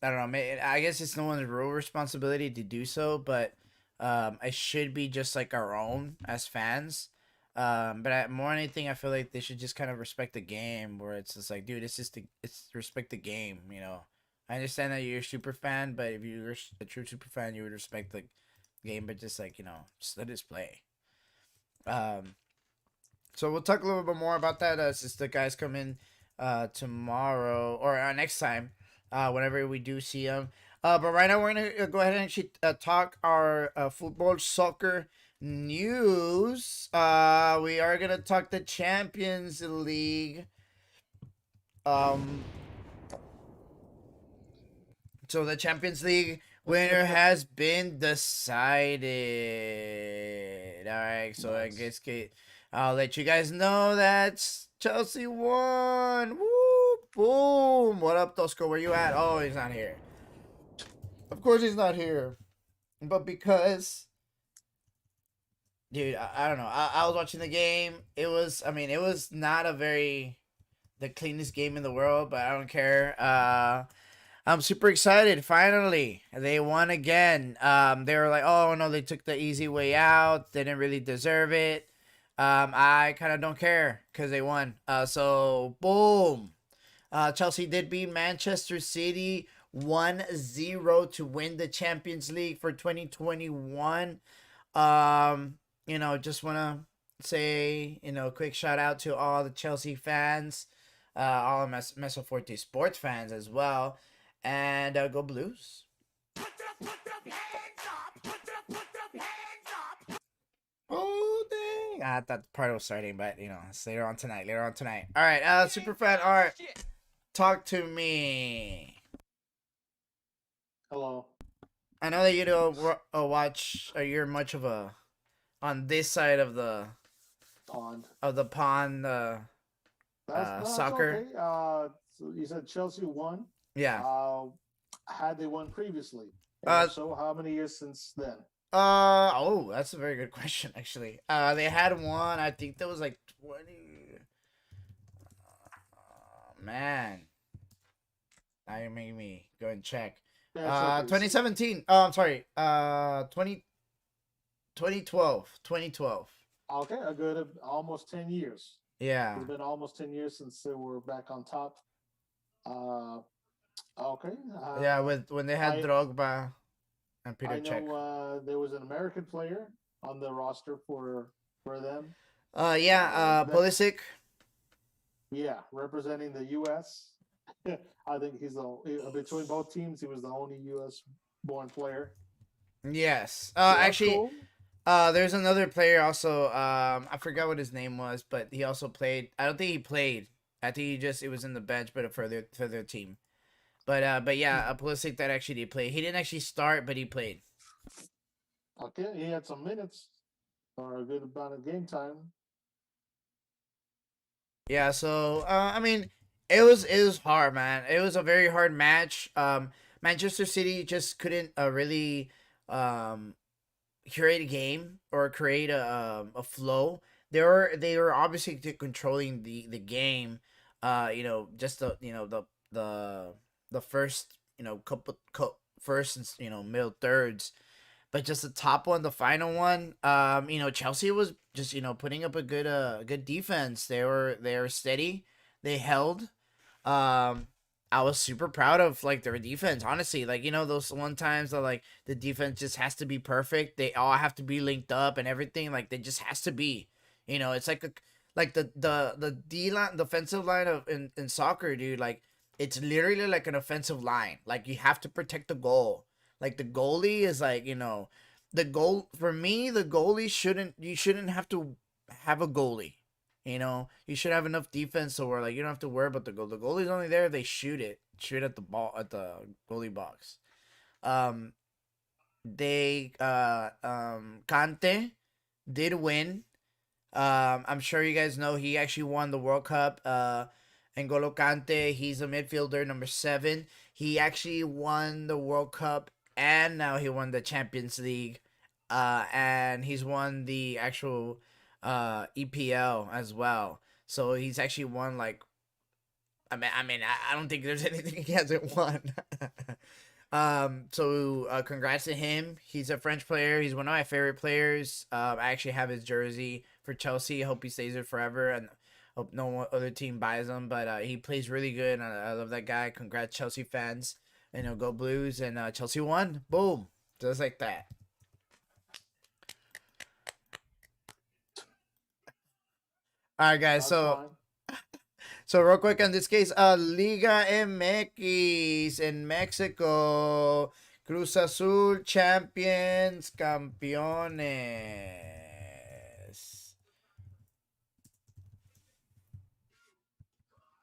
don't know. I guess it's no one's real responsibility to do so, but it should be just like our own as fans. But more than anything, I feel like they should just kind of respect the game, where it's just like, dude, it's respect the game. I understand that you're a super fan, but if you're a true super fan, you would respect the game, but just like just let us play. So we'll talk a little bit more about that since the guys come in tomorrow or next time, whenever we do see them. But right now we're gonna go ahead and actually talk our football soccer news. We are gonna talk the Champions League. So the Champions League winner has been decided. All right, so Nice. I guess I'll let you guys know that Chelsea won. Woo! Boom! What up, Tosco? Where you at? Oh, he's not here. Of course he's not here. But because, dude, I don't know. I was watching the game. It was not the cleanest game in the world, but I don't care. I'm super excited. Finally, they won again. They were like, oh no, they took the easy way out. They didn't really deserve it. I kind of don't care because they won. So boom. Chelsea did beat Manchester City 1-0 to win the Champions League for 2021. Just want to say, quick shout out to all the Chelsea fans, all Mezzo Forte Sportz fans as well. And go Blues. Oh, dang. I thought the party was starting, but, it's later on tonight. All right, super fan art. Talk to me. Hello. I know that you don't watch, or you're much of on this side of the Pond. pond, That's soccer. Okay. So you said Chelsea won. Yeah. Had they won previously? So how many years since then? Oh, that's a very good question, actually. They had one, I think that was like 20. Man. Now you're making me go and check. Yeah, 2017. Oh, I'm sorry. 2012. 2012. Okay, a good almost 10 years. Yeah. It's been almost 10 years since they were back on top. Okay. Yeah, when they had Drogba and Peter I Cech. know there was an American player on the roster for them. Pulisic. Yeah, representing the U.S. I think he's between both teams. He was the only U.S. born player. Yes. So Actually, cool. there's another player also. I forgot what his name was, but he also played. I don't think he played. I think it was in the bench, but for their team. But yeah, a Pulisic that actually did play. He didn't actually start, but he played. Okay, he had some minutes or a good amount of game time. Yeah, so it was hard, man. It was a very hard match. Manchester City just couldn't really create a game or create a flow. They were obviously controlling the game. Just the first couple first and middle thirds, but just the top one, the final one. Chelsea was just putting up a good defense. They were steady. They held. I was super proud of their defense, honestly. Those one times that the defense just has to be perfect. They all have to be linked up and everything. They just has to be. It's like the D line, the offensive line of in soccer, dude. Like it's literally like an offensive line. Like you have to protect the goal. Like the goalie is like the goal for me. The goalie shouldn't you shouldn't have to have a goalie. You should have enough defense so where like you don't have to worry about the goal. The goalie's only there if they shoot at the ball at the goalie box. Um, they Kante did win. I'm sure you guys know he actually won the World Cup. N'Golo Kante, he's a midfielder, number 7. He actually won the World Cup and now he won the Champions League. And he's won the actual EPL as well. So he's actually won like I don't think there's anything he hasn't won. So congrats to him. He's a French player. He's one of my favorite players. I actually have his jersey for Chelsea. I hope he stays there forever, and hope no other team buys him. But he plays really good. I love that guy. Congrats, Chelsea fans. Go Blues. And Chelsea won. Boom, just like that. All right, guys. That's So fine. So real quick in this case, Liga MX in Mexico, Cruz Azul champions, campeones.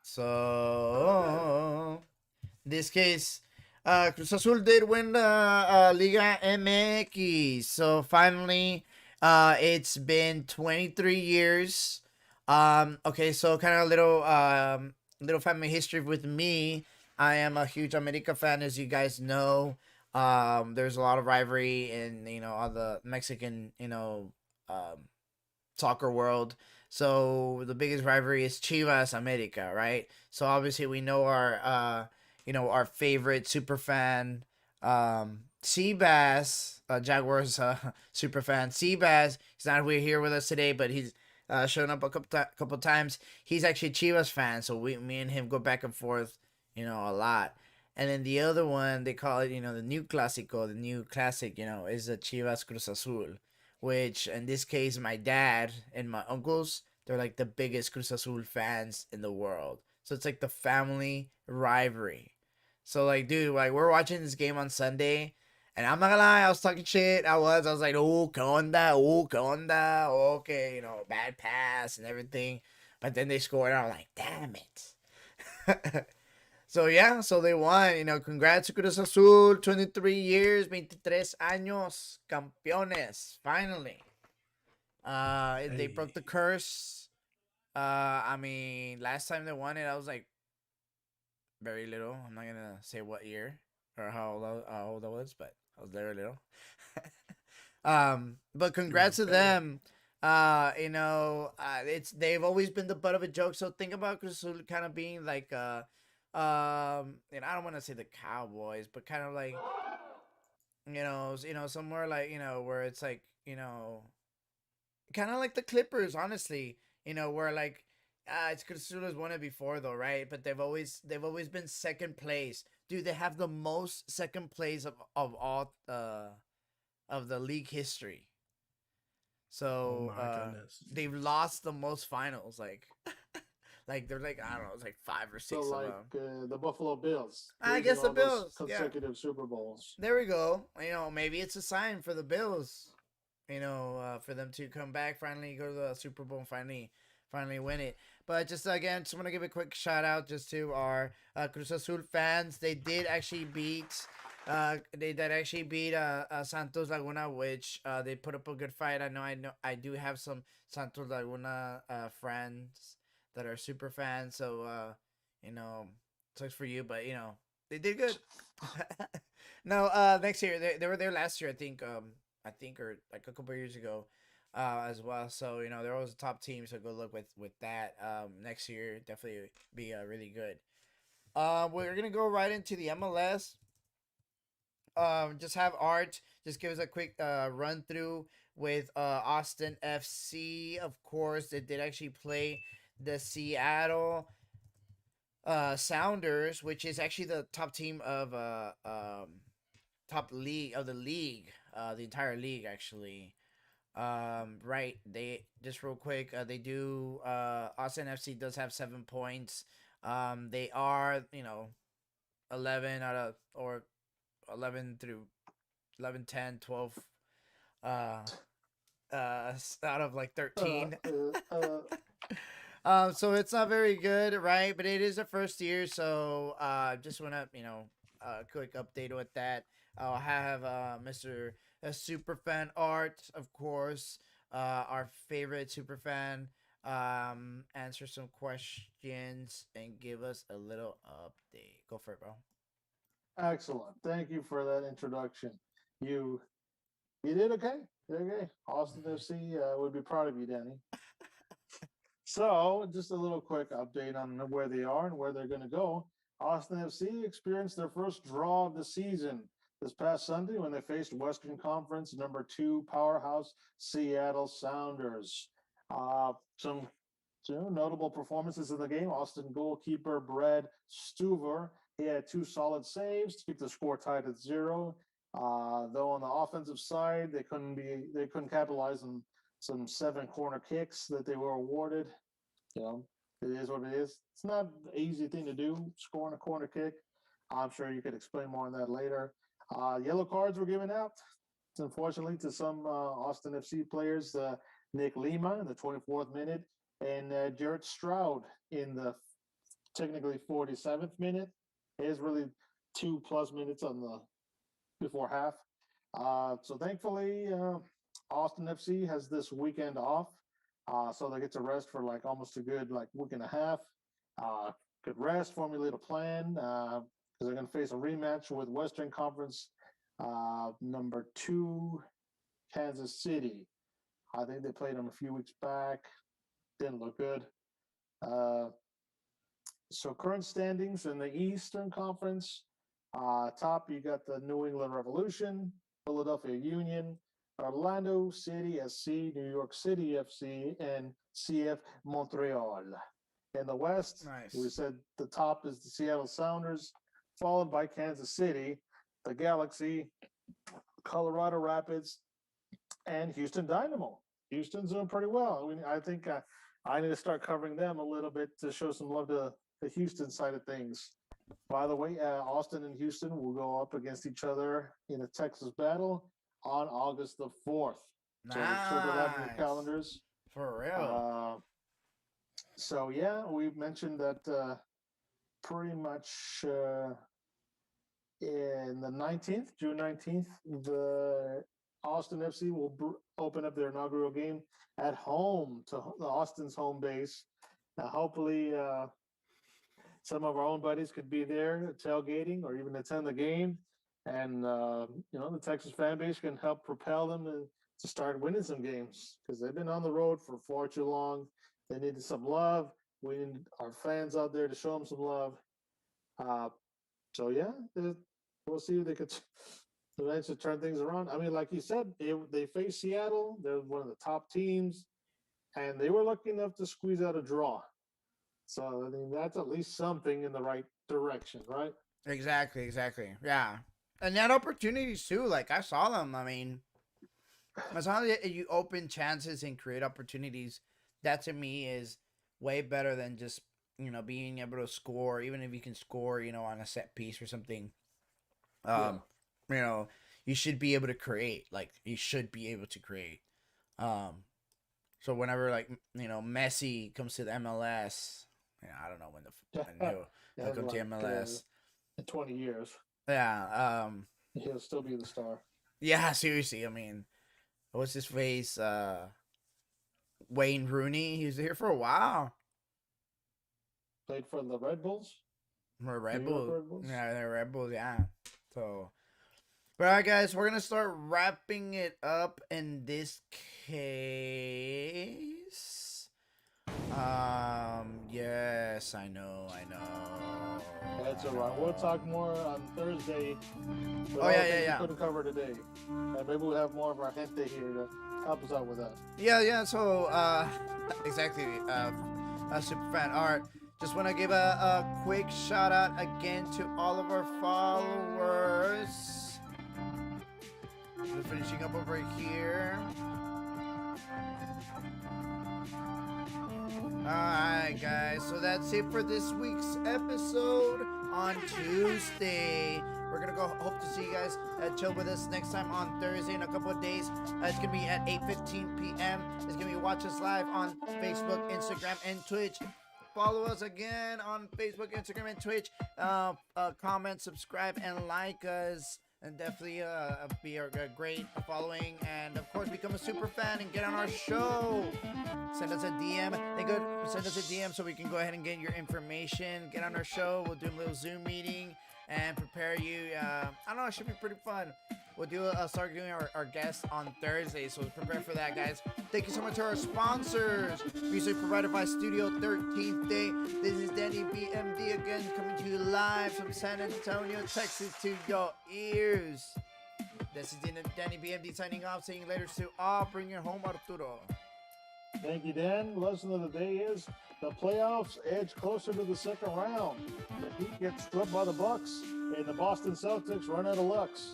So this case, Cruz Azul did win the Liga MX. So finally, it's been 23 years. Okay, so kind of little family history with me. I am a huge America fan, as you guys know. There's a lot of rivalry in all the Mexican soccer world. So the biggest rivalry is Chivas America, right? So obviously we know our favorite super fan, Seabass, Jaguars super fan Seabass. He's not here with us today, but he's shown up a couple times. He's actually a Chivas fan, so me and him go back and forth, a lot. And then the other one, they call it, the new Clásico, the new classic, is the Chivas Cruz Azul, which in this case, my dad and my uncles, they're like the biggest Cruz Azul fans in the world. So it's like the family rivalry. So like, dude, like we're watching this game on Sunday, and I'm not gonna lie, I was talking shit. I was like, oh, que onda, oh, que onda, okay, bad pass and everything. But then they scored, and I'm like, damn it. So yeah, so they won. Congrats to Cruz Azul, 23 years, 23 años, campeones, finally. They broke the Hey, curse. Last time they won it, I was like very little. I'm not gonna say what year or how old I was, but I was very little. But you were congrats to better. them. They've always been the butt of a joke. So think about Cruz Azul kind of being like and I don't want to say the Cowboys, but kind of like somewhere like where it's like kind of like the Clippers, honestly. Where like it's Cruz Azul has won it before though, right? But they've always been second place. Dude, they have the most second place of all of the league history. Oh So my goodness. they've lost the most finals, like like they're like I don't know, it's like 5 or 6 of Like them. the Buffalo Bills I losing guess the all those Bills, yeah. consecutive Super Bowls. There we go. Maybe it's a sign for the Bills. For them to come back, finally go to the Super Bowl, and finally win it. But just again, just want to give a quick shout out just to our Cruz Azul fans. They did actually beat. They did actually beat Santos Laguna, which they put up a good fight. I do have some Santos Laguna friends that are super fans. So you know, sucks for you, but they did good. No, next year they were there last year. I think or like a couple of years ago, as well. So they're always a top team. So good luck with that. Next year definitely be really good. We're gonna go right into the MLS. Just have Art just give us a quick run through with Austin FC. Of course, they did actually play the Seattle Sounders, which is actually the top team of top league of the league, the entire league actually. Right. They just real quick. They do. Austin FC does have 7 points. They are 11 out of or 11 through 11, 10, 12. Uh, out of like 13. So it's not very good, right? But it is the first year, so just wanna a quick update with that. I'll have Mr. Superfan Art, of course, our favorite superfan, answer some questions and give us a little update. Go for it, bro. Excellent. Thank you for that introduction. You you did okay. You did okay. Austin FC would be proud of you, Danny. So, just a little quick update on where they are and where they're going to go. Austin FC experienced their first draw of the season this past Sunday when they faced Western Conference #2 powerhouse Seattle Sounders. Some notable performances in the game. Austin goalkeeper Brad Stuver, he had 2 solid saves to keep the score tied at 0. Though on the offensive side, they couldn't capitalize on some 7 corner kicks that they were awarded. It is what it is. It's not an easy thing to do, scoring a corner kick. I'm sure you could explain more on that later. Yellow cards were given out, unfortunately, to some Austin FC players. Nick Lima in the 24th minute and Jared Stroud in the technically 47th minute. It is really 2+ minutes on the before half. So thankfully, Austin FC has this weekend off. So they get to rest for like almost a good week and a half. Good rest, formulate a plan, because they're going to face a rematch with Western Conference #2 Kansas City. I think they played them a few weeks back. Didn't look good. So current standings in the Eastern Conference. Top, you got the New England Revolution, Philadelphia Union, Orlando City SC, New York City FC, and CF Montreal. In the West, Nice. we said the top is the Seattle Sounders, followed by Kansas City, the Galaxy, Colorado Rapids, and Houston Dynamo. Houston's doing pretty well. I think I need to start covering them a little bit to show some love to the Houston side of things. By the way, Austin and Houston will go up against each other in a Texas battle on August the 4th. So circle that in your calendars. For real. So yeah, we've mentioned that pretty much in the 19th, June 19th, the Austin FC will open up their inaugural game at home to the Austin's home base. Now, hopefully, some of our own buddies could be there tailgating or even attend the game. And, the Texas fan base can help propel them to start winning some games because they've been on the road for far too long. They needed some love. We need our fans out there to show them some love. So, yeah, we'll see if they could eventually turn things around. I mean, like you said, they faced Seattle. They're one of the top teams, and they were lucky enough to squeeze out a draw. So, I mean, that's at least something in the right direction, right? Exactly. Yeah. And that opportunities too. Like I saw them. I mean, as long as you open chances and create opportunities, that to me is way better than just being able to score. Even if you can score, on a set piece or something. You should be able to create. Like you should be able to create. So whenever Messi comes to the MLS, I don't know when he'll come to MLS in 20 years. Yeah. He'll still be the star. Yeah, seriously. I mean, what's his face? Wayne Rooney. He was here for a while. Played for the Red Bulls. Red Bulls. Yeah, they're Red Bulls. Yeah. So, but all right, guys, we're gonna start wrapping it up in this case. Yes, I know. That's all right. We'll talk more on Thursday. Oh, yeah. We couldn't cover today. Maybe we'll have more of our gente here to help us out with that. Yeah. So, exactly. Superfan Art. Just want to give a quick shout out again to all of our followers. We're finishing up over here. Alright, guys, so that's it for this week's episode on Tuesday. We're gonna go hope to see you guys chill with us next time on Thursday in a couple of days. It's gonna be at 8:15 p.m. It's gonna be watch us live on Facebook, Instagram, and Twitch. Follow us again on Facebook, Instagram, and Twitch. Comment, subscribe, and like us. And definitely be a great following. And of course, become a super fan and get on our show. Send us a DM. Send us a DM so we can go ahead and get your information. Get on our show. We'll do a little Zoom meeting and prepare you. I don't know. It should be pretty fun. We'll start doing our guests on Thursday, so prepare for that, guys. Thank you so much to our sponsors. Music provided by Studio 13th Day. This is Danny BMD again, coming to you live from San Antonio, Texas, to your ears. This is Danny BMD signing off, saying later to all. Bring your home, Arturo. Thank you, Dan. Lesson of the day is the playoffs edge closer to the second round. The Heat gets swept by the Bucks, and the Boston Celtics run out of lucks.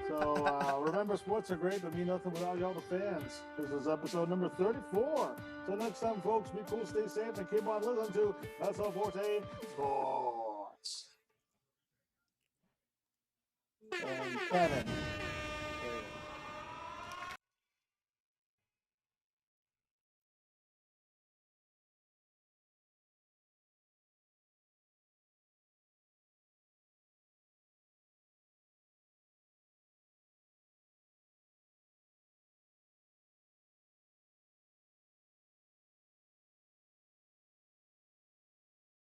So remember, sports are great, but mean nothing without y'all, the fans. This is episode number 34. So next time, folks, be cool, stay safe, and keep on listening to Mezzo Forte Sportz. And Kevin.